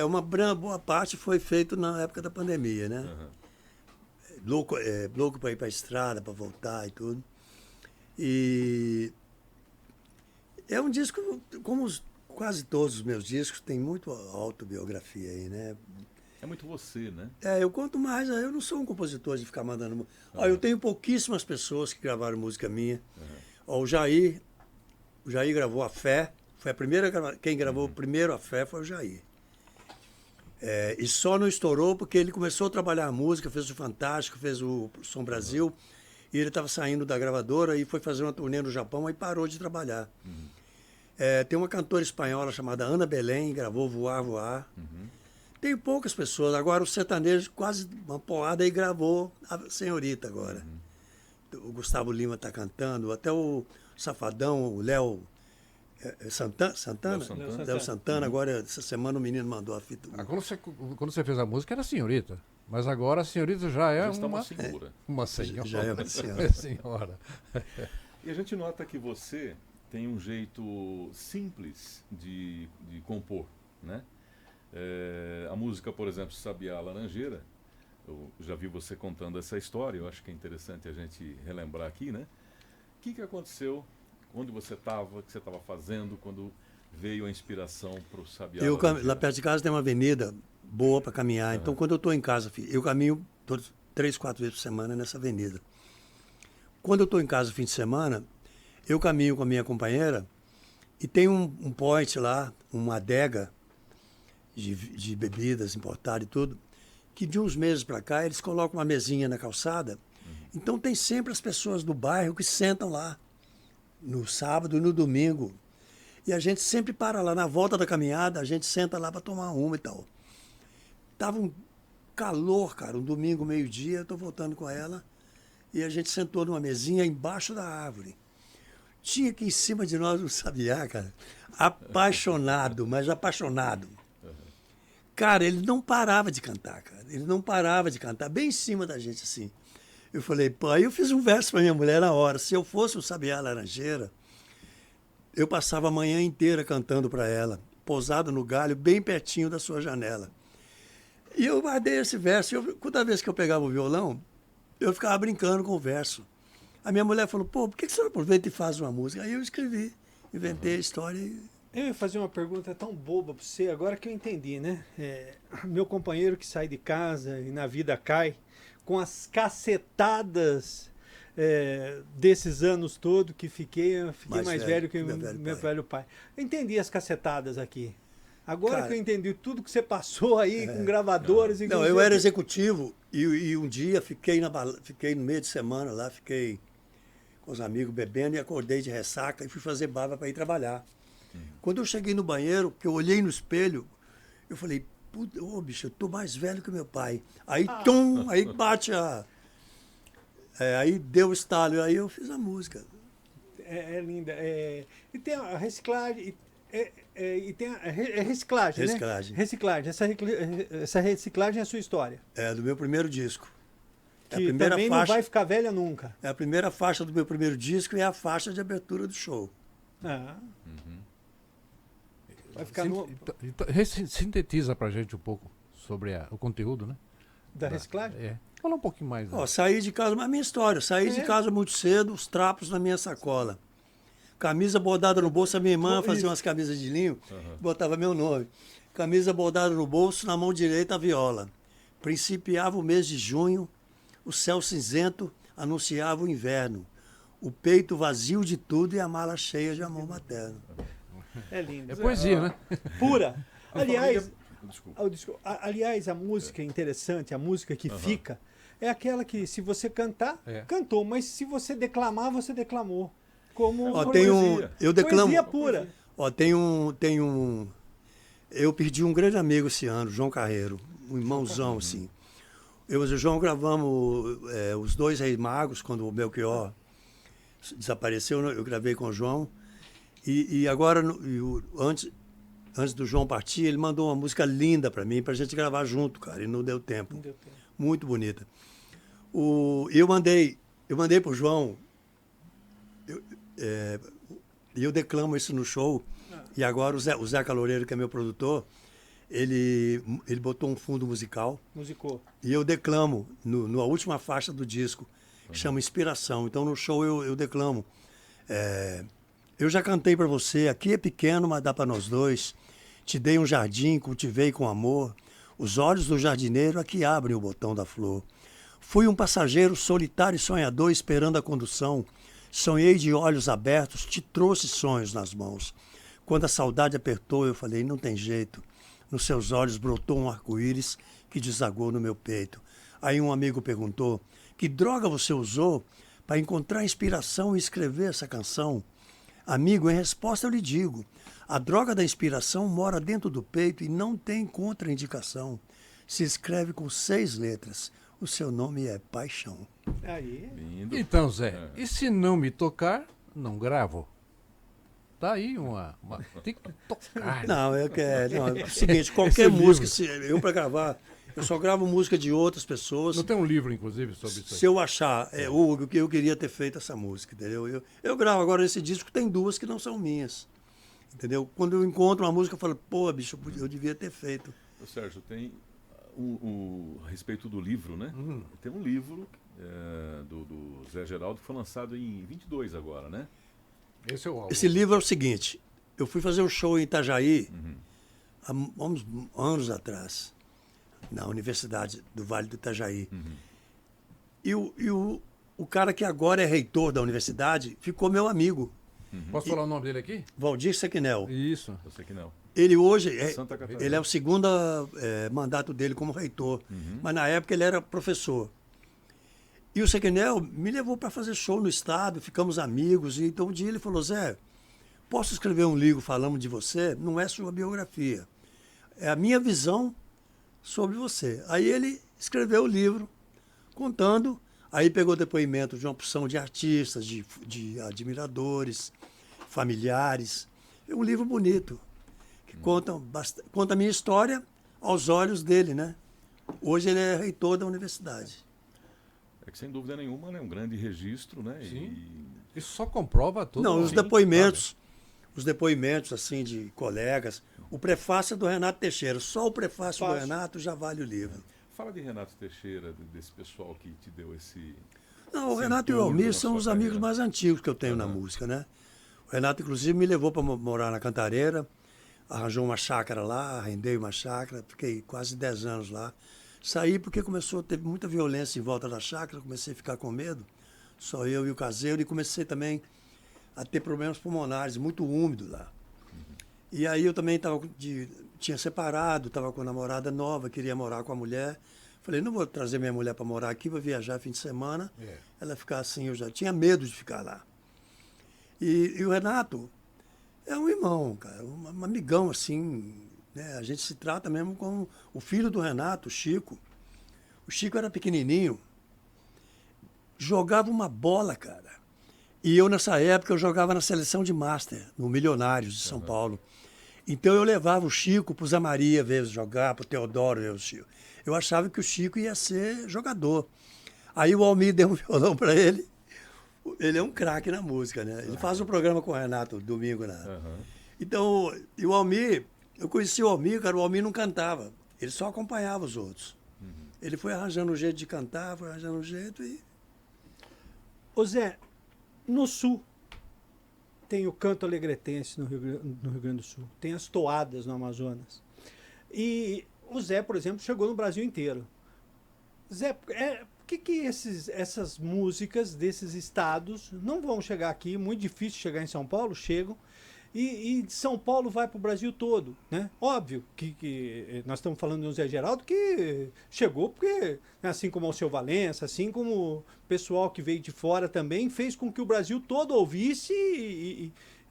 Uma boa parte foi feito na época da pandemia, né? Louco para ir para a estrada, para voltar e tudo. E é um disco, como quase todos os meus discos, tem muito autobiografia aí, né? É muito você, né? Eu conto mais, eu não sou um compositor de ficar mandando. Eu tenho pouquíssimas pessoas que gravaram música minha. Ó, o Jair gravou A Fé, foi a primeira, quem gravou primeiro A Fé foi o Jair. E só não estourou porque ele começou a trabalhar a música, fez o Fantástico, fez o Som Brasil, e ele estava saindo da gravadora e foi fazer uma turnê no Japão e parou de trabalhar. Tem uma cantora espanhola chamada Ana Belém, gravou Voar, Voar. Tem poucas pessoas. Agora o sertanejo, quase uma porrada, aí gravou a Senhorita agora. O Gustavo Lima está cantando, até o Safadão, o Léo Santana? Léo Santana, agora essa semana o menino mandou a fita. Quando você fez a música era Senhorita, mas agora a Senhorita já é uma senhora. Uma senhora. Já é uma senhora. É senhora. E a gente nota que você tem um jeito simples de compor, né? A música, por exemplo, Sabiá Laranjeira, eu já vi você contando essa história, eu acho que é interessante a gente relembrar aqui, né? O que aconteceu, onde você estava, o que você estava fazendo, quando veio a inspiração para o Sabiá Laranjeira? Lá perto de casa tem uma avenida boa para caminhar, então quando eu estou em casa, eu caminho 3, 4 vezes por semana nessa avenida. Quando eu estou em casa no fim de semana, eu caminho com a minha companheira e tem um point lá, uma adega de bebidas importadas e tudo, que de uns meses para cá eles colocam uma mesinha na calçada. Então tem sempre as pessoas do bairro que sentam lá no sábado e no domingo. E a gente sempre para lá, na volta da caminhada, a gente senta lá para tomar uma e tal. Tava um calor, cara, um domingo, meio-dia, eu estou voltando com ela, e a gente sentou numa mesinha embaixo da árvore. Tinha aqui em cima de nós um sabiá, cara, apaixonado, mas apaixonado. Cara, ele não parava de cantar, cara. Ele não parava de cantar, bem em cima da gente, assim. Eu falei, pô, aí eu fiz um verso para minha mulher na hora. Se eu fosse o Sabiá Laranjeira, eu passava a manhã inteira cantando para ela, pousado no galho, bem pertinho da sua janela. E eu guardei esse verso. Toda vez que eu pegava o violão, eu ficava brincando com o verso. A minha mulher falou, pô, por que você não aproveita e faz uma música? Aí eu escrevi, inventei a história e... Eu ia fazer uma pergunta tão boba para você, agora que eu entendi, né? Meu companheiro que sai de casa e na vida cai, com as cacetadas desses anos todos que eu fiquei mais velho que meu velho pai. Eu entendi as cacetadas aqui. Agora Cara, que eu entendi tudo que você passou aí com gravadores... Não, eu era executivo e um dia fiquei no meio de semana lá, fiquei com os amigos bebendo e acordei de ressaca e fui fazer barba para ir trabalhar. Quando eu cheguei no banheiro, que eu olhei no espelho, eu falei, puta, ô bicho, eu tô mais velho que meu pai. Aí, aí bate aí deu o estalo, aí eu fiz a música. É linda. E tem a reciclagem... e tem a reciclagem, Reciclagem. né? Reciclagem. Essa reciclagem é a sua história. É do meu primeiro disco. É a Que primeira também faixa, não vai ficar velha nunca. É a primeira faixa do meu primeiro disco e é a faixa de abertura do show. Ah. Uhum. Vai ficar Sintetiza pra gente um pouco sobre o conteúdo, né? da reciclagem? Fala um pouquinho mais. Né? Ó, saí de casa, a minha história, saí de casa muito cedo, os trapos na minha sacola. Camisa bordada no bolso, a minha irmã fazia umas camisas de linho, botava meu nome. Camisa bordada no bolso, na mão direita a viola. Principiava o mês de junho, o céu cinzento anunciava o inverno. O peito vazio de tudo e a mala cheia de amor materno. É lindo. É poesia, né? Pura. A Aliás, família- aliás, a música interessante, a música que fica, é aquela que se você cantar, cantou, mas se você declamar, você declamou. Como Ó, poesia. eu declamo. poesia pura. Ó, eu perdi um grande amigo esse ano, João Carreiro, um irmãozão, assim. Eu e o João gravamos os dois Reis Magos, quando o Belchior desapareceu, eu gravei com o João. E agora, antes do João partir, ele mandou uma música linda para mim, pra gente gravar junto, cara, e não deu tempo. Não deu tempo. Muito bonita. Eu mandei pro João, eu declamo isso no show, e agora o Zé Caloreiro, que é meu produtor, ele botou um fundo musical, Musicou. e eu declamo na última faixa do disco, que chama Inspiração. Então no show eu declamo. Eu já cantei para você, aqui é pequeno, mas dá para nós dois. Te dei um jardim, cultivei com amor. Os olhos do jardineiro aqui abrem o botão da flor. Fui um passageiro solitário e sonhador esperando a condução. Sonhei de olhos abertos, te trouxe sonhos nas mãos. Quando a saudade apertou, eu falei, não tem jeito. Nos seus olhos brotou um arco-íris que desagou no meu peito. Aí um amigo perguntou, que droga você usou para encontrar inspiração e escrever essa canção? Amigo, em resposta eu lhe digo, a droga da inspiração mora dentro do peito e não tem contraindicação. Se escreve com 6 letras. O seu nome é Paixão. Aí. Lindo. Então, Zé, e se não me tocar, não gravo? Tá aí tem que tocar. Não, é o seguinte, qualquer Esse música, livro. eu para gravar, eu só gravo música de outras pessoas. Não tem um livro, inclusive, sobre isso aí? Se eu achar, Hugo, que eu queria ter feito essa música, entendeu? Eu gravo agora esse disco, tem 2 que não são minhas, entendeu? Quando eu encontro uma música, eu falo, pô, bicho, eu devia ter feito. Ô, Sérgio, tem a respeito do livro, né? Tem um livro do Zé Geraldo que foi lançado em 22 agora, né? Esse é o álbum. Esse livro é o seguinte, eu fui fazer um show em Itajaí, há uns anos atrás, na Universidade do Vale do Itajaí. E o cara que agora é reitor da universidade ficou meu amigo, Posso falar o nome dele aqui? Valdir Sequinel. Isso. Eu sei que não. Ele hoje, Santa Catarina. ele é o segundo mandato dele como reitor, mas na época ele era professor. E o Sequinel me levou para fazer show no estado, ficamos amigos, e então um dia ele falou, Zé, posso escrever um livro falando de você? Não é sua biografia, é a minha visão sobre você. Aí ele escreveu o livro, contando, aí pegou depoimento de uma porção de artistas, de admiradores, familiares. É um livro bonito, que conta a minha história aos olhos dele, né? Hoje ele é reitor da universidade. É que sem dúvida nenhuma é um grande registro, né? Sim. Isso só comprova tudo. Não, os depoimentos assim de colegas. O prefácio é do Renato Teixeira. Só o prefácio do Renato já vale o livro. Fala de Renato Teixeira, desse pessoal que te deu esse... Não, o Renato e o Almir são os amigos mais antigos que eu tenho na música, né? O Renato, inclusive, me levou para morar na Cantareira, arranjou uma chácara lá, arrendei uma chácara, fiquei quase 10 anos lá. Saí porque teve muita violência em volta da chácara, comecei a ficar com medo, só eu e o caseiro, e comecei também a ter problemas pulmonares, muito úmido lá. E aí eu também tinha separado, estava com uma namorada nova, queria morar com a mulher. Falei, não vou trazer minha mulher para morar aqui, vou viajar fim de semana. Ela ficar assim, eu já tinha medo de ficar lá. E o Renato é um irmão, cara, um amigão assim, né? A gente se trata mesmo como o filho do Renato, o Chico. O Chico era pequenininho, jogava uma bola, cara. E eu, nessa época, eu jogava na seleção de Master, no Milionários de São Paulo. Então eu levava o Chico para o Zé Maria ver jogar, para o Teodoro ver o Chico. Eu achava que o Chico ia ser jogador. Aí o Almir deu um violão para ele. Ele é um craque na música, né? Ele faz um programa com o Renato, domingo, né? Então, e o Almir, eu conheci o Almir, cara, o Almir não cantava. Ele só acompanhava os outros. Ele foi arranjando um jeito de cantar, foi arranjando um jeito e... Ô Zé, no Sul, tem o canto alegretense no Rio Grande do Sul, tem as toadas no Amazonas. E o Zé, por exemplo, chegou no Brasil inteiro. Zé, por que essas músicas desses estados não vão chegar aqui? Muito difícil chegar em São Paulo, chegam. E de São Paulo vai para o Brasil todo, né? Óbvio que nós estamos falando do Zé Geraldo, que chegou porque, assim como o Alceu Valença, assim como o pessoal que veio de fora também, fez com que o Brasil todo ouvisse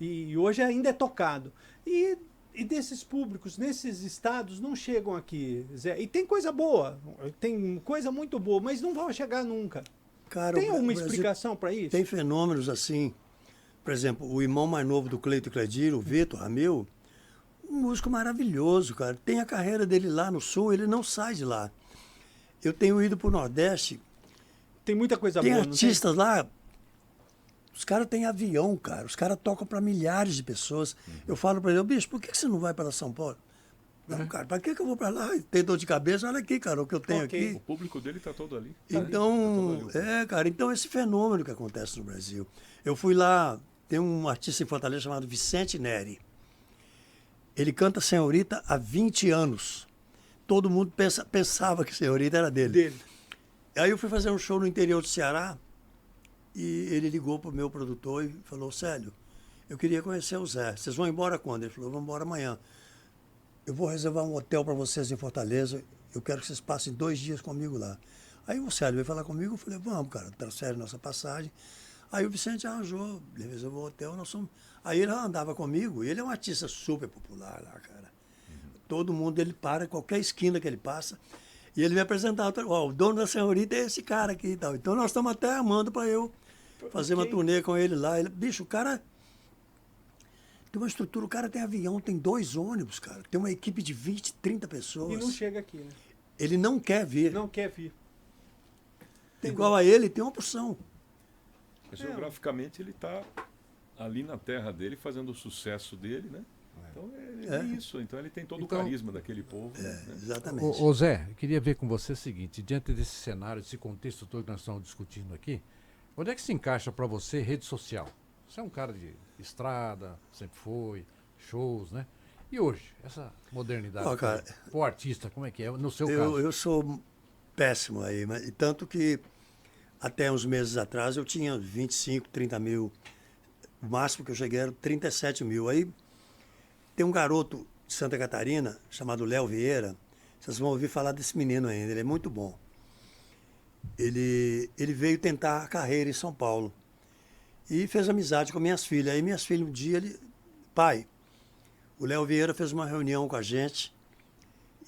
e hoje ainda é tocado. E desses públicos, nesses estados, não chegam aqui, Zé. E tem coisa boa, tem coisa muito boa, mas não vão chegar nunca. Cara, tem alguma explicação para isso? Tem fenômenos assim. Por exemplo, o irmão mais novo do Cleito Cledir, o Vitor Ramil, um músico maravilhoso, cara. Tem a carreira dele lá no Sul, ele não sai de lá. Eu tenho ido para o Nordeste. Tem muita coisa boa. Tem artistas lá, os caras têm avião, cara. Os caras tocam para milhares de pessoas. Eu falo para ele, bicho, por que você não vai para São Paulo? Não, cara, para que eu vou para lá? Tem dor de cabeça? Olha aqui, cara, o que eu tenho aqui. O público dele está todo ali. Então, cara, então esse fenômeno que acontece no Brasil. Eu fui lá, tem um artista em Fortaleza chamado Vicente Neri. Ele canta Senhorita há 20 anos. Todo mundo pensava que Senhorita era dele. Aí eu fui fazer um show no interior do Ceará e ele ligou para o meu produtor e falou, Célio, eu queria conhecer o Zé. Vocês vão embora quando? Ele falou, vamos embora amanhã. Eu vou reservar um hotel para vocês em Fortaleza. Eu quero que vocês passem 2 dias comigo lá. Aí o Célio veio falar comigo, eu falei, vamos, cara, transfere nossa passagem. Aí o Vicente arranjou, ele reservou o hotel, nós fomos... Aí ele andava comigo, e ele é um artista super popular lá, cara. Todo mundo, ele para, qualquer esquina que ele passa, e ele me apresentava, o dono da Senhorita é esse cara aqui e tal. Então nós estamos até armando para eu fazer uma turnê com ele lá. Bicho, o cara tem uma estrutura, o cara tem avião, tem 2 ônibus, cara. Tem uma equipe de 20, 30 pessoas. E não chega aqui, né? Ele não quer vir. Não quer vir. Igual a ele, tem uma opção. Geograficamente ele está ali na terra dele, fazendo o sucesso dele, né? Então é isso. Então ele tem todo o carisma daquele povo. Né? Exatamente. Ô Zé, eu queria ver com você o seguinte, diante desse cenário, desse contexto todo que nós estamos discutindo aqui, onde é que se encaixa para você rede social? Você é um cara de estrada, sempre foi, shows, né? E hoje, essa modernidade, cara, o artista, como é que é, no seu caso? Eu sou péssimo aí, mas tanto que até uns meses atrás eu tinha 25, 30 mil. O máximo que eu cheguei era 37 mil. Aí tem um garoto de Santa Catarina, chamado Léo Vieira. Vocês vão ouvir falar desse menino ainda, ele é muito bom. Ele veio tentar a carreira em São Paulo. E fez amizade com minhas filhas. Aí minhas filhas, um dia, pai, o Léo Vieira fez uma reunião com a gente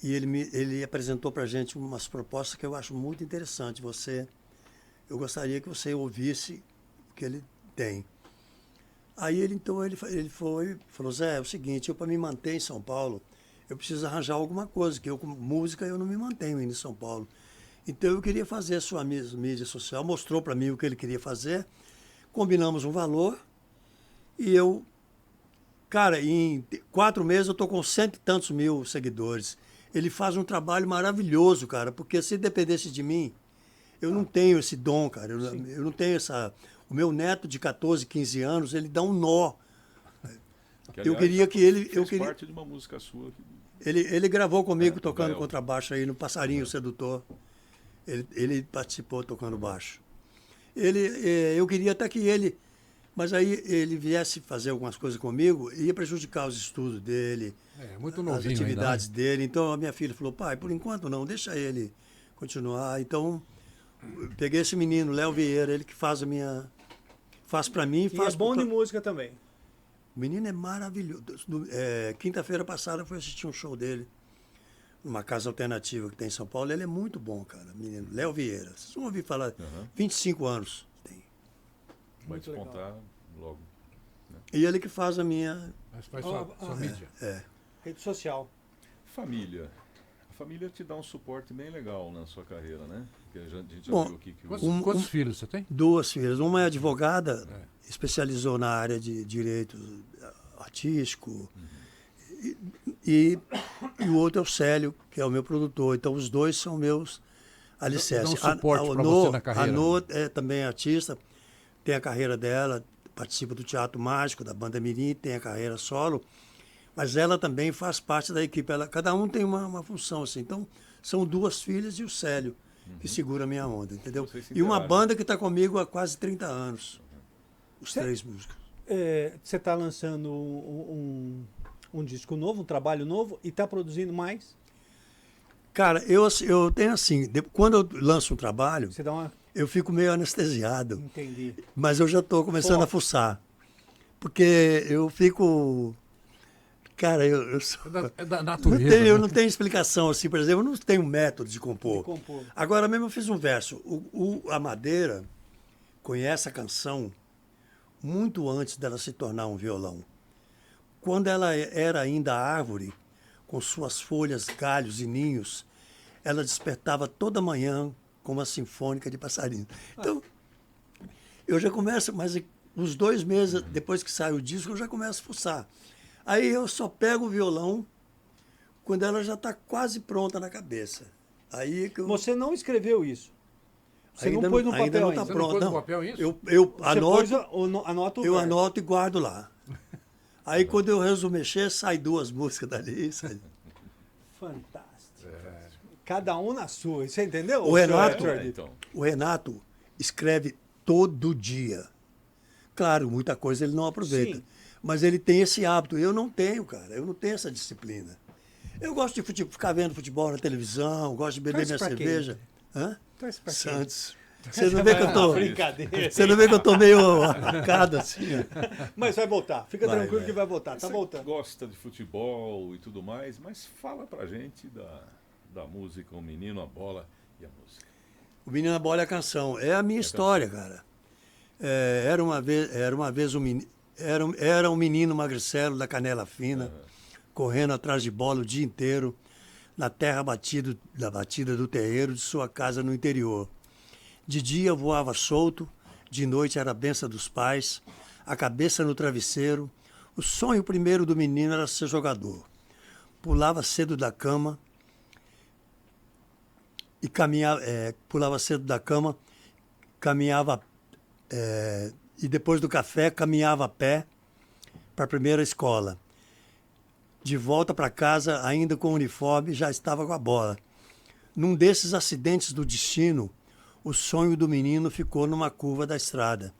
e ele apresentou para a gente umas propostas que eu acho muito interessantes. Eu gostaria que você ouvisse o que ele tem. Aí ele falou, Zé, é o seguinte, eu para me manter em São Paulo, eu preciso arranjar alguma coisa, que eu com música eu não me mantenho ainda em São Paulo. Então eu queria fazer a sua mídia social, mostrou para mim o que ele queria fazer, combinamos um valor e eu, cara, em 4 meses eu estou com 100 e tantos mil seguidores. Ele faz um trabalho maravilhoso, cara, porque se dependesse de mim, Eu não tenho esse dom, cara. Eu não tenho essa... O meu neto de 14, 15 anos, ele dá um nó. Que, Eu aliás, queria que ele... fez parte de uma música sua. Ele gravou comigo tocando Gael. contrabaixo aí no Passarinho Sedutor. Ele participou tocando baixo. Eu queria até que ele... Mas aí ele viesse fazer algumas coisas comigo, ia prejudicar os estudos dele, Muito as novinho atividades ainda, né? dele. Então a minha filha falou, pai, por enquanto não, deixa ele continuar. Então eu peguei esse menino, Léo Vieira, ele que faz faz para mim, E faz é bom pro- de música também. O menino é maravilhoso. Quinta-feira passada eu fui assistir um show dele numa casa alternativa que tem em São Paulo. Ele é muito bom, cara, menino. Léo Vieira. Vocês vão ouvir falar. 25 anos tem. Vai Muito legal. despontar logo. E ele que faz a minha... Mas faz sua mídia. Rede social. Família. A família te dá um suporte bem legal na sua carreira, né? Porque a gente já Bom, viu aqui que Quantos filhos você tem? 2 filhas. Uma é advogada, especializou na área de direito artístico. E o outro é o Célio, que é o meu produtor. Então, os dois são meus alicerces. Dão suporte pra você na carreira. A No é também artista, tem a carreira dela, participa do Teatro Mágico, da Banda Mirim, tem a carreira solo. Mas ela também faz parte da equipe. Cada um tem uma função, assim. Então, são 2 filhas e o Célio, que segura a minha onda, entendeu? Vocês se E uma interagem. banda que está comigo há quase 30 anos. Os Cê- 3 músicos. Você está lançando um disco novo, um trabalho novo, e está produzindo mais? Cara, eu tenho assim, quando eu lanço um trabalho, Você dá uma... eu fico meio anestesiado. Entendi. Mas eu já estou começando Ó. a fuçar. Porque eu fico... Cara, eu sou... É da Não natureza. tenho, eu né? não tenho explicação assim, por exemplo, eu não tenho método de compor. De compor. Agora mesmo eu fiz um verso. A Madeira conhece a canção muito antes dela se tornar um violão. Quando ela era ainda árvore, com suas folhas, galhos e ninhos, ela despertava toda manhã com uma sinfônica de passarinho. Então, eu já começo, mas uns 2 meses depois que sai o disco, eu já começo a fuçar. Aí eu só pego o violão quando ela já está quase pronta na cabeça. Aí que eu... Você não escreveu isso. Você Ainda não pôs no ainda papel não ainda. está Você não pronto. pôs no Não. papel isso? Eu Você anoto, anota o eu verso. anoto e guardo lá. Aí quando eu resolvo mexer, sai 2 músicas dali. Fantástico. Cada um na sua, você entendeu? O Renato- senhor Edward? então. O Renato escreve todo dia. Claro, muita coisa ele não aproveita. Sim. Mas ele tem esse hábito. Eu não tenho, cara. Eu não tenho essa disciplina. Eu gosto de ficar vendo futebol na televisão, gosto de beber Torce minha pra quem? cerveja. Hã? Torce pra quem? Santos. Você não vê que eu tô. Brincadeira. Você não vê que eu tô meio arrancado assim? Mas vai voltar. Fica Vai, tranquilo vai. que vai voltar. Tá Você voltando. gosta de futebol e tudo mais, mas fala pra gente da música O Menino, a Bola e a Música. O Menino na Bola é a canção. É a minha história, cara. Era uma vez era um menino magricelo da canela fina, correndo atrás de bola o dia inteiro, na terra batida do terreiro de sua casa no interior. De dia voava solto, de noite era a benção dos pais, a cabeça no travesseiro. O sonho primeiro do menino era ser jogador. Pulava cedo da cama e caminhava e depois do café caminhava a pé para a primeira escola. De volta para casa, ainda com o uniforme, já estava com a bola. Num desses acidentes do destino, o sonho do menino ficou numa curva da estrada.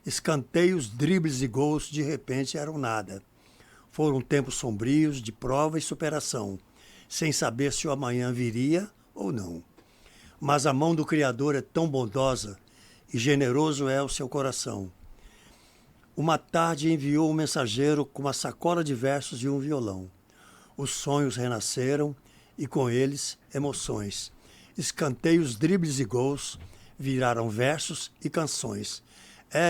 Escanteios, dribles e gols de repente eram nada. Foram tempos sombrios de prova e superação, sem saber se o amanhã viria ou não. Mas a mão do Criador é tão bondosa e generoso é o seu coração. Uma tarde enviou um mensageiro com uma sacola de versos e um violão. Os sonhos renasceram e com eles emoções. Escanteios, dribles e gols viraram versos e canções.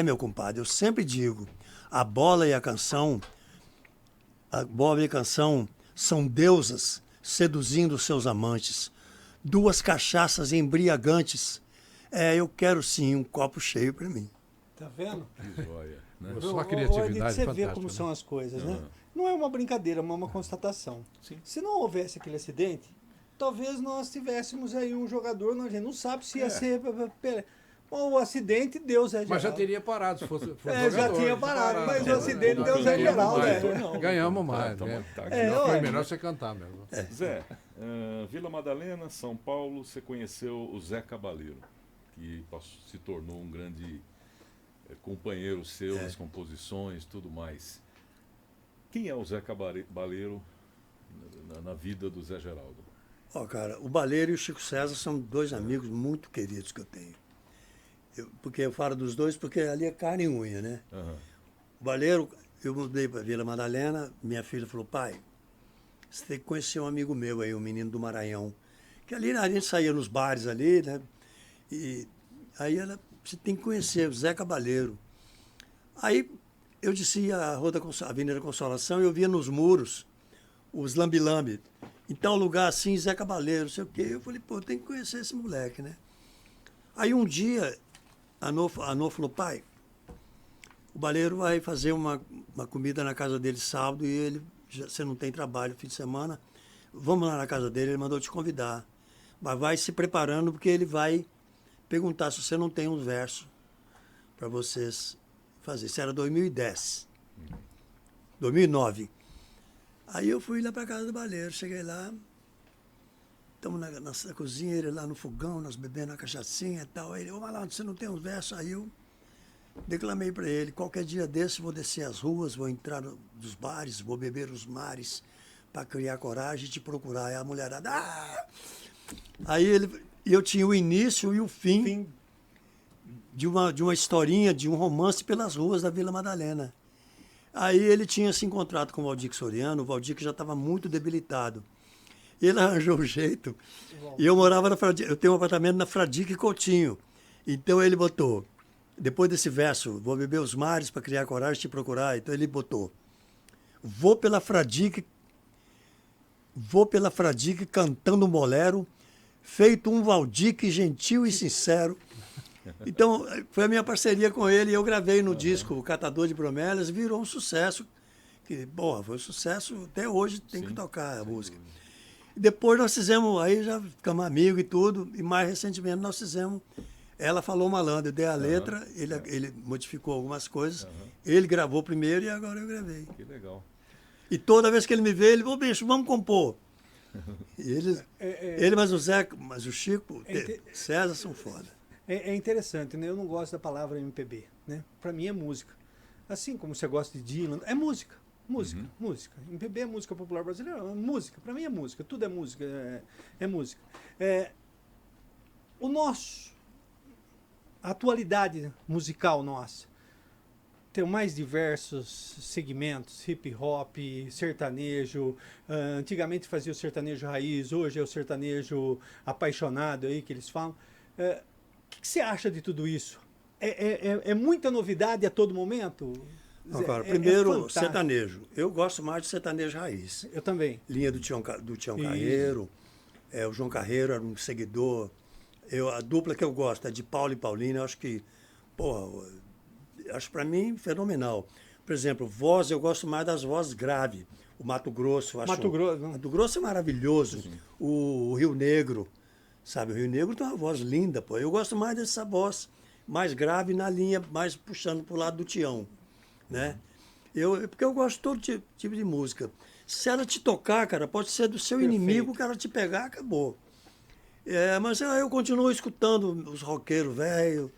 Meu compadre, eu sempre digo, a bola e a canção são deusas seduzindo seus amantes. 2 cachaças embriagantes. Eu quero sim um copo cheio para mim. Tá vendo? Que joia, né? Só a Edith, criatividade você vê fantástica, como né? são as coisas, né? Aham. Não é uma brincadeira, é uma constatação. Sim. Se não houvesse aquele acidente, talvez nós tivéssemos aí um jogador, a gente não sabe se ia ser Pelé. Bom, o acidente deu Zé Geraldo. Mas já teria parado se fosse já jogador, tinha parado, mas o acidente não deu Zé ganhamos Geraldo. mais. Ganhamos mais. Tá, né? tá, Foi ué. melhor você cantar mesmo. Zé, Vila Madalena, São Paulo, você conheceu o Zé Cabaleiro, que se tornou um grande companheiro seu nas composições, tudo mais. Quem é o Zé Cabaleiro na vida do Zé Geraldo? Ó, cara, o Baleiro e o Chico César são dois amigos muito queridos que eu tenho. Porque eu falo dos dois porque ali é carne e unha, né? Aham. O Baleiro, eu mudei para Vila Madalena, minha filha falou, pai, você tem que conhecer um amigo meu aí, um menino do Maranhão. Que ali a gente saía nos bares ali, né? E aí você tem que conhecer o Zé Cabaleiro. Aí eu descia a Avenida Consolação e eu via nos muros os lambi-lambi. Então, lugar assim, Zé Cabaleiro, não sei o quê. Eu falei, pô, tem que conhecer esse moleque, né? Aí um dia, a Nô falou, pai, o Baleiro vai fazer uma comida na casa dele sábado e você não tem trabalho fim de semana, vamos lá na casa dele, ele mandou te convidar. Mas vai se preparando porque ele vai perguntar se você não tem um verso para vocês fazer. Isso era 2010. 2009. Aí eu fui lá para casa do Baleiro, cheguei lá, estamos na cozinha, ele lá no fogão, nós bebendo a cachaçinha e tal. Aí ele, ô Malandro, você não tem uns versos? Aí eu declamei para ele, qualquer dia desse vou descer as ruas, vou entrar nos bares, vou beber os mares para criar coragem e te procurar. Aí a mulherada, ah! Aí eu tinha o início e o fim de uma historinha, de um romance pelas ruas da Vila Madalena. Aí ele tinha se encontrado com o Valdir Soriano, o Valdir já estava muito debilitado. Ele arranjou um jeito, e eu morava na Fradique, eu tenho um apartamento na Fradique Coutinho. Então ele botou, depois desse verso, vou beber os mares para criar coragem e te procurar, então ele botou, vou pela Fradique cantando um bolero, feito um Valdir gentil e sincero. Então, foi a minha parceria com ele e eu gravei no disco O Catador de Bromélias, virou um sucesso, que, porra, foi um sucesso, até hoje tem que tocar a música. E depois nós fizemos, aí já ficamos amigos e tudo, e mais recentemente nós fizemos Ela Falou Malandro, eu dei a letra, ele modificou algumas coisas, ele gravou primeiro e agora eu gravei. Que legal. E toda vez que ele me vê, ele, ô bicho, vamos compor. E mas o Chico, César são foda. É interessante, né? Eu não gosto da palavra MPB, né? Para mim é música. Assim como você gosta de Dylan, é música. Música. MPB é música popular brasileira, é música. Para mim é música, tudo é música. É música. A atualidade musical nossa tem mais diversos segmentos, hip hop, sertanejo. Antigamente fazia o sertanejo raiz, hoje é o sertanejo apaixonado aí que eles falam. O que você acha de tudo isso? É muita novidade a todo momento? Não, cara, primeiro, sertanejo. Eu gosto mais de sertanejo raiz. Eu também. Linha do Tião Carreiro. O João Carreiro era um seguidor. A dupla que eu gosto é de Paulo e Paulina. Eu acho que, porra, acho para mim fenomenal. Por exemplo, voz, eu gosto mais das vozes graves. O Mato Grosso. Mato Grosso é maravilhoso. O Rio Negro. Sabe, o Rio Negro tem uma voz linda, pô. Eu gosto mais dessa voz mais grave na linha, mais puxando pro lado do Tião, né? Porque eu gosto de todo tipo de música. Se ela te tocar, cara, pode ser do seu inimigo, que ela te pegar, acabou. Mas eu continuo escutando os roqueiros velhos.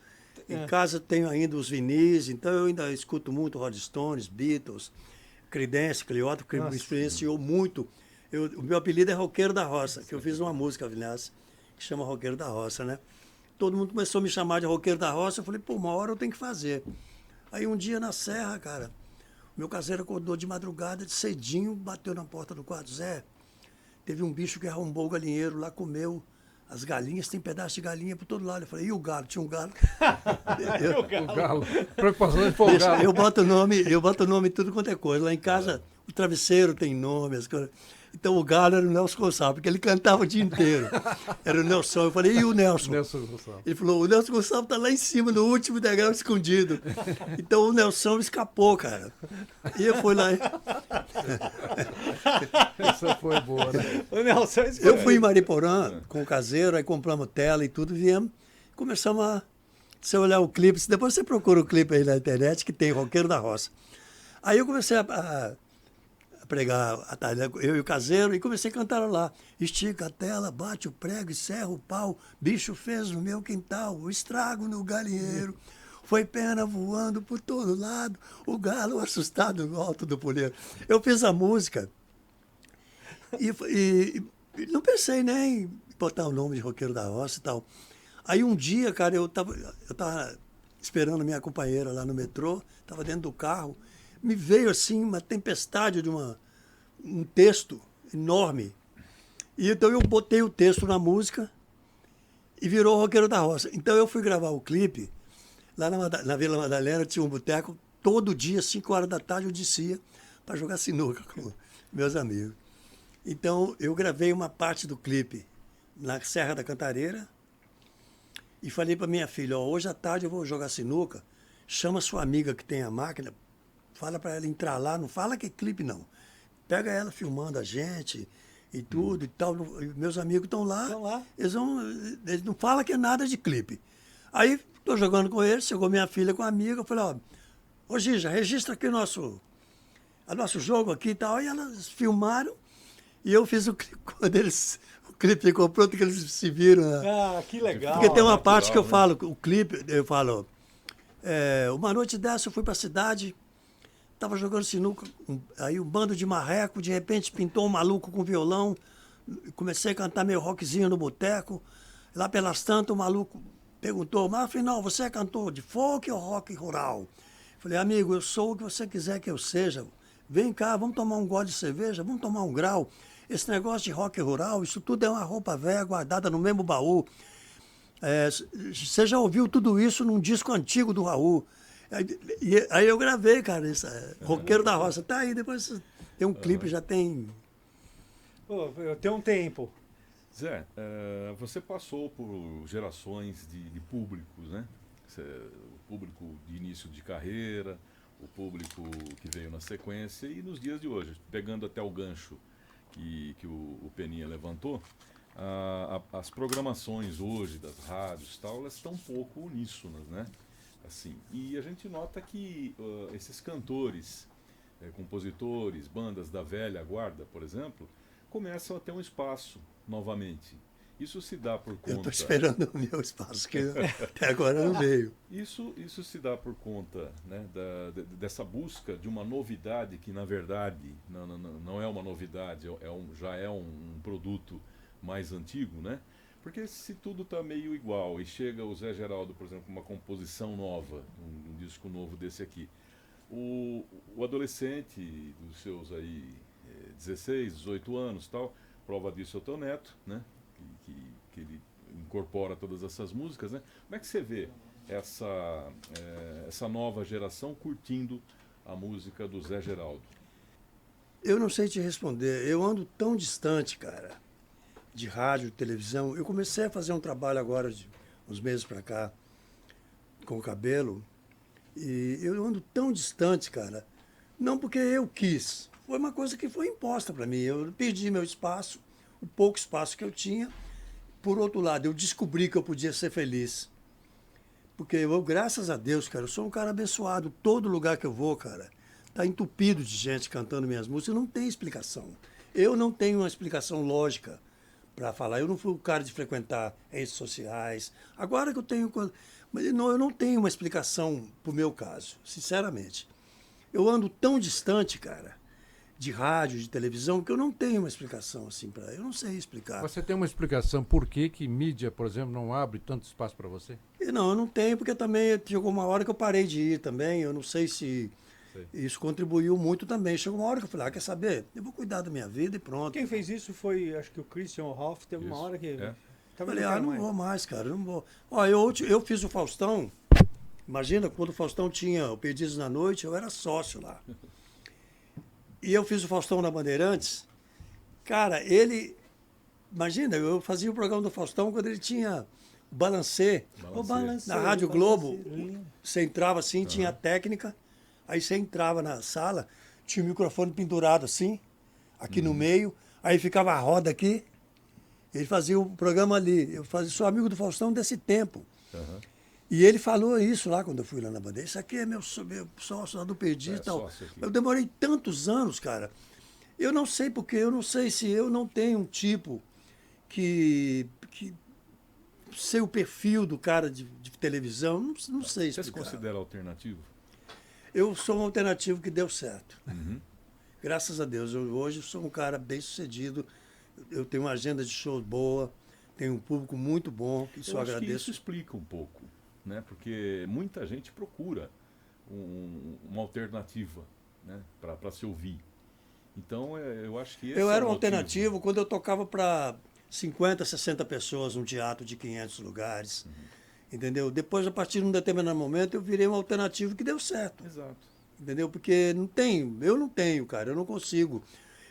Em casa tenho ainda os vinis, então eu ainda escuto muito Rod Stones, Beatles, Creedence, Clearwater, que me influenciou muito. O meu apelido é Roqueiro da Roça, que eu fiz uma música, aliás, que chama Roqueiro da Roça, né? Todo mundo começou a me chamar de Roqueiro da Roça, eu falei, pô, uma hora eu tenho que fazer. Aí um dia na serra, cara, o meu caseiro acordou de madrugada, de cedinho, bateu na porta do quarto, Zé, teve um bicho que arrombou o galinheiro lá, comeu as galinhas, tem pedaço de galinha por todo lado. Eu falei, e o galo? Tinha um galo. O galo. Preocupação de pôr o galo. Eu boto o nome em tudo quanto é coisa. Lá em casa, o travesseiro tem nome, as coisas. Então o galo era o Nelson Gonçalves, porque ele cantava o dia inteiro. Era o Nelson. Eu falei, e o Nelson? Nelson Gonçalves. Ele falou, o Nelson Gonçalves está lá em cima, no último degrau escondido. Então o Nelson escapou, cara. E eu fui lá. Essa foi boa, né? O Nelson Eu fui em Mariporã com o caseiro, aí compramos tela e tudo, viemos, começamos a... Você olhar o clipe, depois você procura o clipe aí na internet, que tem Roqueiro da Roça. Aí eu comecei a pregar a talha, eu e o caseiro, e comecei a cantar lá. Estica a tela, bate o prego, encerra o pau, bicho fez no meu quintal, o estrago no galinheiro. Foi pena voando por todo lado, o galo assustado no alto do puleiro. Eu fiz a música e não pensei nem em botar o nome de Roqueiro da Roça e tal. Aí um dia, cara, eu tava esperando a minha companheira lá no metrô, estava dentro do carro, me veio assim uma tempestade de um texto enorme. E então eu botei o texto na música e virou Roqueiro da Roça. Então eu fui gravar o clipe, lá na Vila Madalena tinha um boteco, todo dia, 5 horas da tarde, eu descia para jogar sinuca com meus amigos. Então eu gravei uma parte do clipe na Serra da Cantareira, e falei para minha filha, ó, hoje à tarde eu vou jogar sinuca, chama sua amiga que tem a máquina, fala para ela entrar lá, não fala que é clipe não. Pega ela filmando a gente e tudo e tal. Meus amigos estão lá, eles não falam que é nada de clipe. Aí estou jogando com eles, chegou minha filha com a amiga, eu falei, ó, ô Gija, registra aqui o nosso jogo aqui e tal. E elas filmaram e eu fiz o clipe quando o clipe ficou pronto, que eles se viram. Ah, que legal. Porque tem uma parte que eu falo, o clipe, eu falo, uma noite dessa eu fui para a cidade, estava jogando sinuca, aí um bando de marreco, de repente pintou um maluco com violão, comecei a cantar meio rockzinho no boteco, lá pelas tantas o maluco perguntou, mas afinal, você é cantor de folk ou rock rural? Falei, amigo, eu sou o que você quiser que eu seja, vem cá, vamos tomar um gole de cerveja, vamos tomar um grau. Esse negócio de rock rural, isso tudo é uma roupa velha guardada no mesmo baú. Você já ouviu tudo isso num disco antigo do Raul. Aí eu gravei, cara, esse Roqueiro da Roça. Tá aí, depois tem um clipe, já tem... Pô, eu tenho um tempo. Zé, você passou por gerações de públicos, né? O público de início de carreira, o público que veio na sequência e nos dias de hoje, pegando até o gancho que o Peninha levantou, as programações hoje das rádios e tal, elas estão um pouco uníssonas, né? Assim, e a gente nota que esses cantores, compositores, bandas da velha guarda, por exemplo, começam a ter um espaço novamente. Isso se dá por conta... Eu estou esperando o meu espaço, que até agora não veio. Isso se dá por conta, né, dessa busca de uma novidade que, na verdade, não é uma novidade, já é um produto mais antigo, né? Porque se tudo está meio igual e chega o Zé Geraldo, por exemplo, com uma composição nova, um disco novo desse aqui, o adolescente dos seus aí 16, 18 anos, tal, prova disso é o teu neto, né? Que ele incorpora todas essas músicas, né? Como é que você vê essa nova geração curtindo a música do Zé Geraldo? Eu não sei te responder. Eu ando tão distante, cara, de rádio, televisão. Eu comecei a fazer um trabalho agora, de uns meses para cá, com o cabelo, e eu ando tão distante, cara. Não porque eu quis. Foi uma coisa que foi imposta para mim. Eu perdi meu espaço, o pouco espaço que eu tinha. Por outro lado, eu descobri que eu podia ser feliz. Porque eu, graças a Deus, cara, eu sou um cara abençoado. Todo lugar que eu vou, cara, tá entupido de gente cantando minhas músicas. Não tem explicação. Eu não tenho uma explicação lógica para falar. Eu não fui o cara de frequentar redes sociais. Agora que eu tenho... Mas eu não tenho uma explicação pro meu caso, sinceramente. Eu ando tão distante, cara, de rádio, de televisão, que eu não tenho uma explicação assim para. Eu não sei explicar. Você tem uma explicação por que mídia, por exemplo, não abre tanto espaço para você? Não, eu não tenho, porque também chegou uma hora que eu parei de ir também. Eu não sei se isso contribuiu muito também. Chegou uma hora que eu falei, quer saber? Eu vou cuidar da minha vida e pronto. Quem fez isso foi, acho que o Christian Hoff, teve uma hora que... Eu falei, não vou mais, cara, não vou. Ó, eu fiz o Faustão, imagina, quando o Faustão tinha o Perdidos na Noite, eu era sócio lá. E eu fiz o Faustão na Bandeirantes. Cara, imagina, eu fazia o programa do Faustão quando ele tinha o Balancê. O Balancê, Na Rádio o Globo, Balancê, lindo. você entrava assim, tinha a técnica, aí você entrava na sala, tinha o microfone pendurado assim, aqui no meio, aí ficava a roda aqui, ele fazia o programa ali. Sou amigo do Faustão desse tempo. Aham. E ele falou isso lá quando eu fui lá na Bandeira. Isso aqui é meu sócio lá do Perdi e tal. Sócio aqui. Eu demorei tantos anos, cara. Eu não sei porque, eu não sei se eu não tenho um tipo que sei o perfil do cara de televisão, não sei Você se explicar. considera alternativo? Eu sou um alternativo que deu certo. Uhum. Graças a Deus. Hoje sou um cara bem sucedido. Eu tenho uma agenda de shows boa, tenho um público muito bom, que isso eu acho que isso agradeço. explica um pouco, né? Porque muita gente procura uma alternativa, né? Para se ouvir. Então, eu acho que esse Eu é era o um motivo. alternativo quando eu tocava para 50, 60 pessoas num teatro de 500 lugares. Entendeu? Depois, a partir de um determinado momento, eu virei um alternativo que deu certo. Exato. Entendeu? Porque eu não tenho, cara, eu não consigo.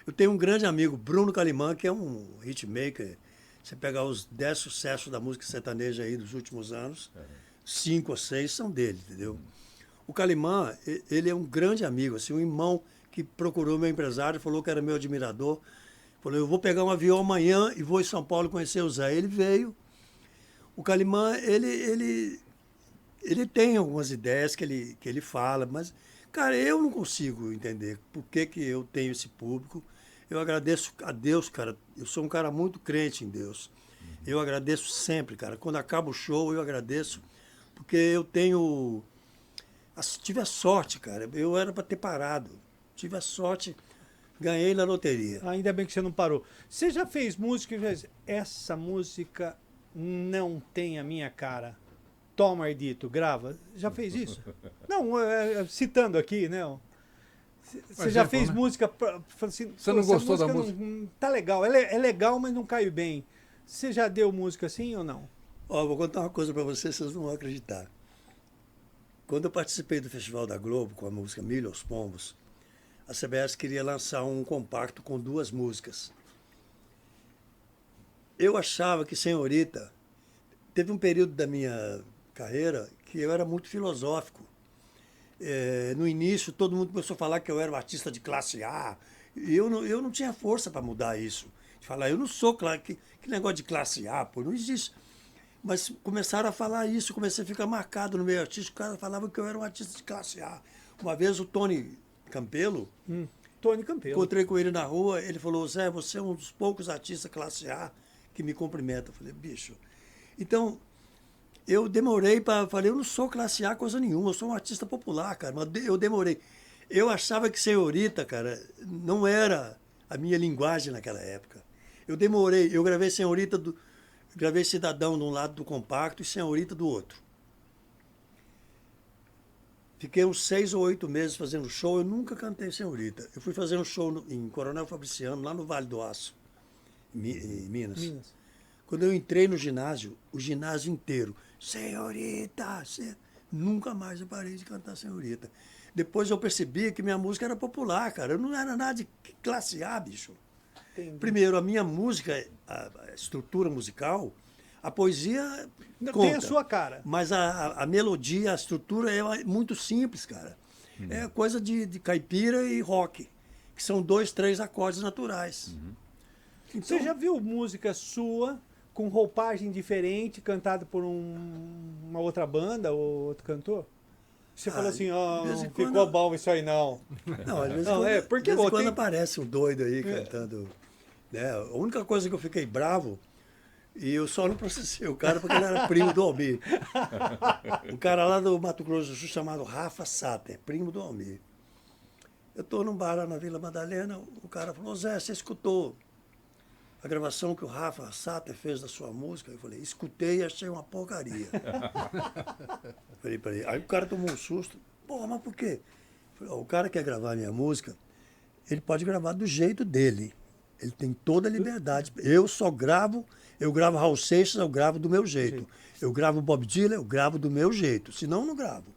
Eu tenho um grande amigo, Bruno Calimã, que é um hitmaker. Você pegar os 10 sucessos da música sertaneja aí dos últimos anos, 5 ou 6 são dele, entendeu? O Calimã, ele é um grande amigo, assim, um irmão que procurou meu empresário, falou que era meu admirador. Falou, eu vou pegar um avião amanhã e vou em São Paulo conhecer o Zé. Ele veio. O Calimã, ele tem algumas ideias que ele fala, mas, cara, eu não consigo entender por que eu tenho esse público. Eu agradeço a Deus, cara. Eu sou um cara muito crente em Deus. Eu agradeço sempre, cara. Quando acaba o show, eu agradeço, porque eu tive a sorte, cara. Eu era para ter parado. Tive a sorte, ganhei na loteria. Ainda bem que você não parou. Você já fez música e fez, essa música não tem a minha cara. Toma, Ardito, grava. Já fez isso? Não, citando aqui, né? Você já fez música assim, Você não essa gostou da música? Não, tá legal. Ela é legal, mas não caiu bem. Você já deu música assim ou não? Ó, vou contar uma coisa para vocês não vão acreditar. Quando eu participei do Festival da Globo com a música Milho aos Pombos, a CBS queria lançar um compacto com 2 músicas. Eu achava que Senhorita... Teve um período da minha carreira que eu era muito filosófico. No início, todo mundo começou a falar que eu era um artista de classe A. E eu não tinha força para mudar isso. De falar, eu não sou... Que negócio de classe A, pô, não existe. Mas começaram a falar isso, comecei a ficar marcado no meio artístico. O cara falava que eu era um artista de classe A. Uma vez o Tony Campelo... Tony Campelo. Encontrei com ele na rua, ele falou, Zé, você é um dos poucos artistas classe A que me cumprimenta. Eu falei, bicho... Então, eu demorei para... Falei, eu não sou classe A coisa nenhuma, eu sou um artista popular, cara. Mas eu demorei. Eu achava que Senhorita, cara, não era a minha linguagem naquela época. Eu demorei, eu gravei Senhorita, gravei Cidadão de um lado do compacto e Senhorita do outro. Fiquei uns 6 ou 8 meses fazendo show, eu nunca cantei Senhorita. Eu fui fazer um show em Coronel Fabriciano, lá no Vale do Aço, em Minas. Quando eu entrei no ginásio, o ginásio inteiro, Senhorita, nunca mais eu parei de cantar Senhorita. Depois eu percebi que minha música era popular, cara. Eu não era nada de classe A, bicho. Entendi. Primeiro, a minha música, a estrutura musical, a poesia Não, conta, tem a sua cara. mas a melodia, a estrutura é muito simples, cara. É coisa de caipira e rock, que são 2, 3 acordes naturais. Então, Você já viu música sua com roupagem diferente, cantada por uma outra banda ou outro cantor? Você falou assim, ó, de vez não em quando- ficou bom isso aí não. Não, às vezes, Não, quando, porque de vez em tem- quando aparece um doido aí cantando. Né? A única coisa que eu fiquei bravo, e eu só não processei o cara porque ele era primo do Almir. Um cara lá do Mato Grosso do Sul chamado Rafa Sater, primo do Almir. Eu estou num bar lá na Vila Madalena, o cara falou, Zé, você escutou a gravação que o Rafa Sater fez da sua música? Eu falei, escutei e achei uma porcaria. Falei para ele. Aí o cara tomou um susto. Porra, mas por quê? Falei, ó, o cara quer gravar a minha música, ele pode gravar do jeito dele. Ele tem toda a liberdade. Eu gravo Raul Seixas, eu gravo do meu jeito. Eu gravo Bob Dylan, eu gravo do meu jeito. Senão, eu não gravo.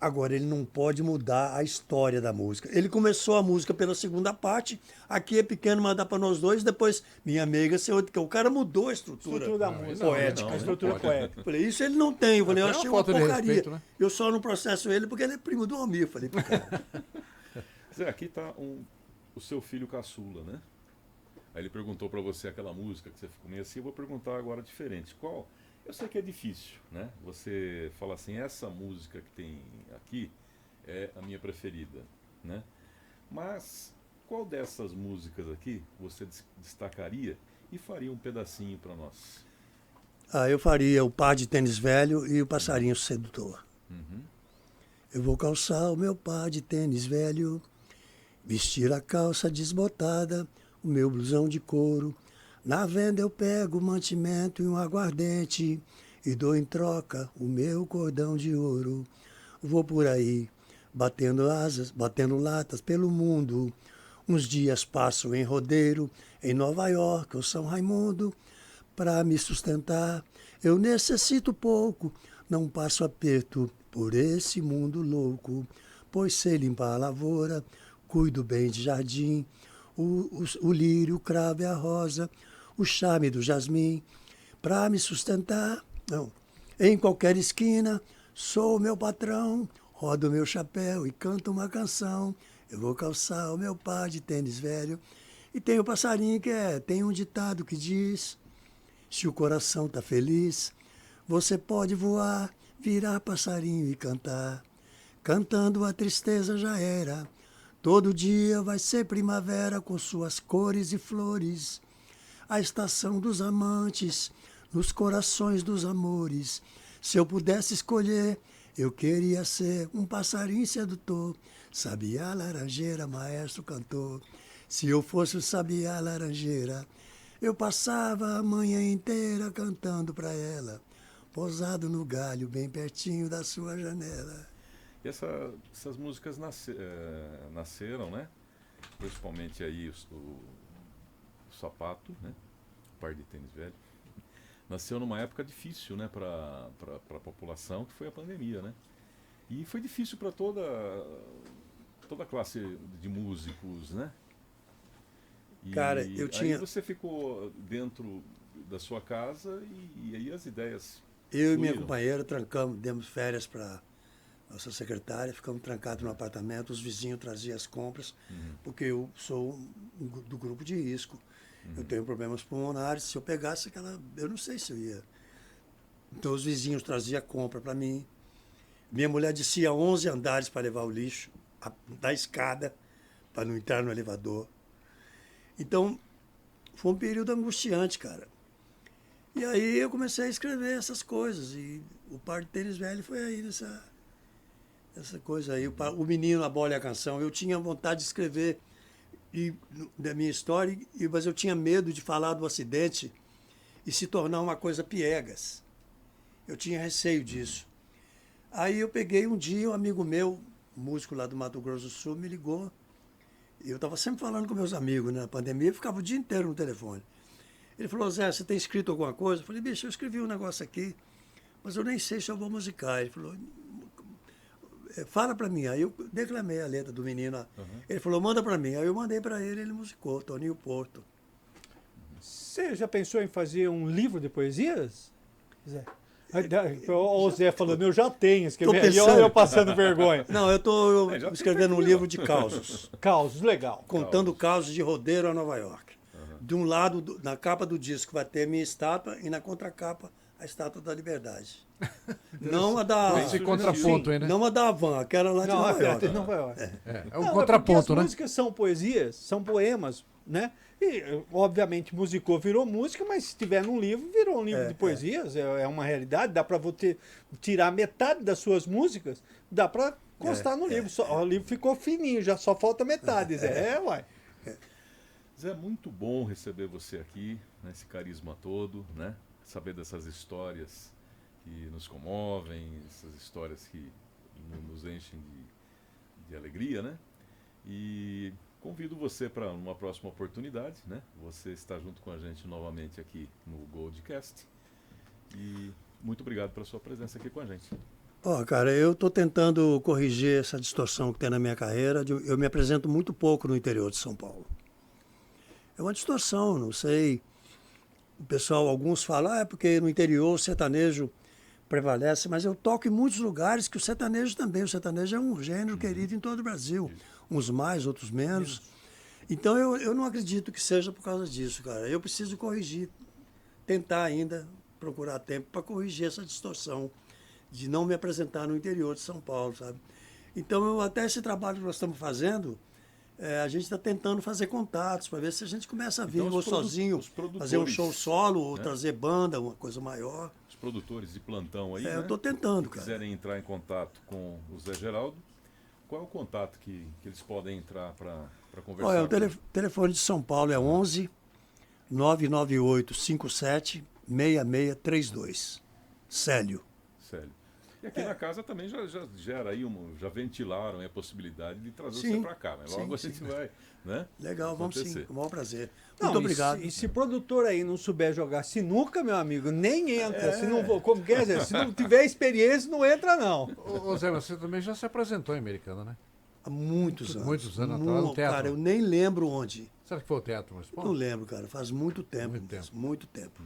Agora, ele não pode mudar a história da música. Ele começou a música pela segunda parte, aqui é pequeno, mas dá para nós dois, depois Minha Amiga, Seu Outro, que o cara mudou a estrutura. Estrutura da Não, música. não, poética, não, A estrutura não pode. poética. Eu falei, isso ele não tem. Eu falei, eu Até achei uma uma falta de porcaria. respeito, né? Eu só não processo ele porque ele é primo do Almir. Eu falei, pro cara. Zé, aqui está o seu filho caçula, né? Aí ele perguntou para você aquela música que você ficou meio assim, eu vou perguntar agora diferente. Qual? Eu sei que é difícil, né? Você fala assim, essa música que tem aqui é a minha preferida, né? Mas qual dessas músicas aqui você destacaria e faria um pedacinho para nós? Eu faria o Par de Tênis Velho e o Passarinho Sedutor. Uhum. Eu vou calçar o meu par de tênis velho, vestir a calça desbotada, o meu blusão de couro. Na venda eu pego o mantimento e um aguardente e dou em troca o meu cordão de ouro. Vou por aí, batendo asas, batendo latas pelo mundo. Uns dias passo em rodeiro, em Nova York ou São Raimundo. Para me sustentar, eu necessito pouco, não passo aperto por esse mundo louco. Pois sei limpar a lavoura, cuido bem de jardim, o lírio, o cravo e a rosa, o charme do jasmim. Para me sustentar, não, em qualquer esquina, sou o meu patrão, rodo o meu chapéu e canto uma canção. Eu vou calçar o meu par de tênis velho. E tem o passarinho tem um ditado que diz: se o coração tá feliz, você pode voar, virar passarinho e cantar. Cantando a tristeza já era. Todo dia vai ser primavera com suas cores e flores. A estação dos amantes, nos corações dos amores. Se eu pudesse escolher, eu queria ser um passarinho sedutor. Sabiá, laranjeira, maestro cantor. Se eu fosse o sabiá, laranjeira, eu passava a manhã inteira cantando para ela, posado no galho, bem pertinho da sua janela. E essas músicas nasceram, né? Principalmente aí o Sapato, né? O Par de Tênis Velho. Nasceu numa época difícil, né? Para a população, que foi a pandemia, né? E foi difícil para toda a classe de músicos, né? E Cara, eu tinha... Aí você ficou dentro da sua casa e aí as ideias Eu e minha fluíram. companheira demos férias para nossa secretária, ficamos trancados no apartamento, os vizinhos traziam as compras, porque eu sou do grupo de risco. Eu tenho problemas pulmonares, se eu pegasse aquela... Eu não sei se eu ia. Então os vizinhos traziam compra para mim. Minha mulher descia 11 andares para levar o lixo, da escada, para não entrar no elevador. Então, foi um período angustiante, cara. E aí eu comecei a escrever essas coisas. E o Par de Tênis Velho foi aí essa coisa aí. O Menino, a Bola e a Canção. Eu tinha vontade de escrever da minha história, mas eu tinha medo de falar do acidente e se tornar uma coisa piegas. Eu tinha receio disso. Aí eu peguei um dia, um amigo meu, músico lá do Mato Grosso do Sul, me ligou. Eu estava sempre falando com meus amigos, né? Na pandemia, eu ficava o dia inteiro no telefone. Ele falou: Zé, você tem escrito alguma coisa? Eu falei: bicho, eu escrevi um negócio aqui, mas eu nem sei se eu vou musicar. Ele falou: fala para mim. Aí eu declamei a letra do Menino. Ele falou: manda para mim. Aí eu mandei para ele musicou, Toninho Porto. Você já pensou em fazer um livro de poesias, Zé? O Zé falando, eu já tenho, escrever. E eu passando vergonha. Não, eu estou já tem escrevendo um aquilo. livro de causos. Causos, legal. Contando causos de rodeiro a Nova York. De um lado, na capa do disco, vai ter minha estátua e na contracapa, a estátua da Liberdade. Não a da... Esse contraponto aí, né? Não a da Havan, aquela lá de Não, Nova York. Nova York. É um Não, contraponto, porque né? as músicas são poesias, são poemas, né? E, obviamente, musicou, virou música, mas se tiver num livro, virou um livro de poesias, é uma realidade, dá para você tirar metade das suas músicas, dá para constar no livro. O livro ficou fininho, já só falta metade, Zé. Uai. Zé, é muito bom receber você aqui, né, esse carisma todo, né? Saber dessas histórias que nos comovem, essas histórias que nos enchem de alegria, né? E convido você para uma próxima oportunidade, né? Você está junto com a gente novamente aqui no Goldcast. E muito obrigado pela sua presença aqui com a gente. Ó, cara, eu estou tentando corrigir essa distorção que tem na minha carreira. Eu me apresento muito pouco no interior de São Paulo. É uma distorção, não sei. O pessoal, alguns falam, é porque no interior o sertanejo prevalece, mas eu toco em muitos lugares que o sertanejo também. O sertanejo é um gênero querido em todo o Brasil. Uns mais, outros menos. Então eu não acredito que seja por causa disso, cara. Eu preciso corrigir, tentar ainda procurar tempo para corrigir essa distorção de não me apresentar no interior de São Paulo, sabe? Então, até esse trabalho que nós estamos fazendo, a gente está tentando fazer contatos para ver se a gente começa a vir Então, ou sozinho, fazer um show solo, ou trazer banda, uma coisa maior. Os produtores de plantão aí, Eu estou tentando, se cara. quiserem entrar em contato com o Zé Geraldo, qual é o contato que eles podem entrar para conversar? Olha, o telefone de São Paulo é 11 998 57 6632. Célio. Célio. E aqui na casa também já gera aí, já ventilaram a possibilidade de trazer Sim, você para cá. Mas logo a gente vai, né? Legal, vamos sim, acontecer. com o maior prazer. Não, Muito obrigado. E se produtor aí não souber jogar sinuca, meu amigo, nem entra. Se não, como quer dizer, se não tiver experiência, não entra, não. Ô Zé, você também já se apresentou em Americana, né? Há muitos anos. Muitos anos atrás, no teatro. Cara, eu nem lembro onde. Será que foi o Teatro Municipal? Não lembro, cara. Faz muito tempo. Muito tempo. Muito tempo.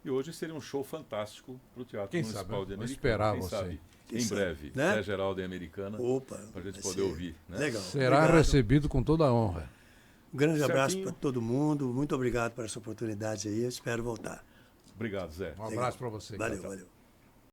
E hoje seria um show fantástico para o Teatro Quem Municipal sabe, de vou Americana. esperar Quem você. sabe? Quem Em sabe, breve, né? Zé Geraldo em Americana, Opa. para a gente vai poder ser ouvir. Né? Legal. Será Obrigado. recebido com toda a honra. Um grande abraço Certinho. para todo mundo. Muito obrigado por essa oportunidade aí. Eu espero voltar. Obrigado, Zé. Um abraço para você. Valeu, Tchau, tchau. valeu.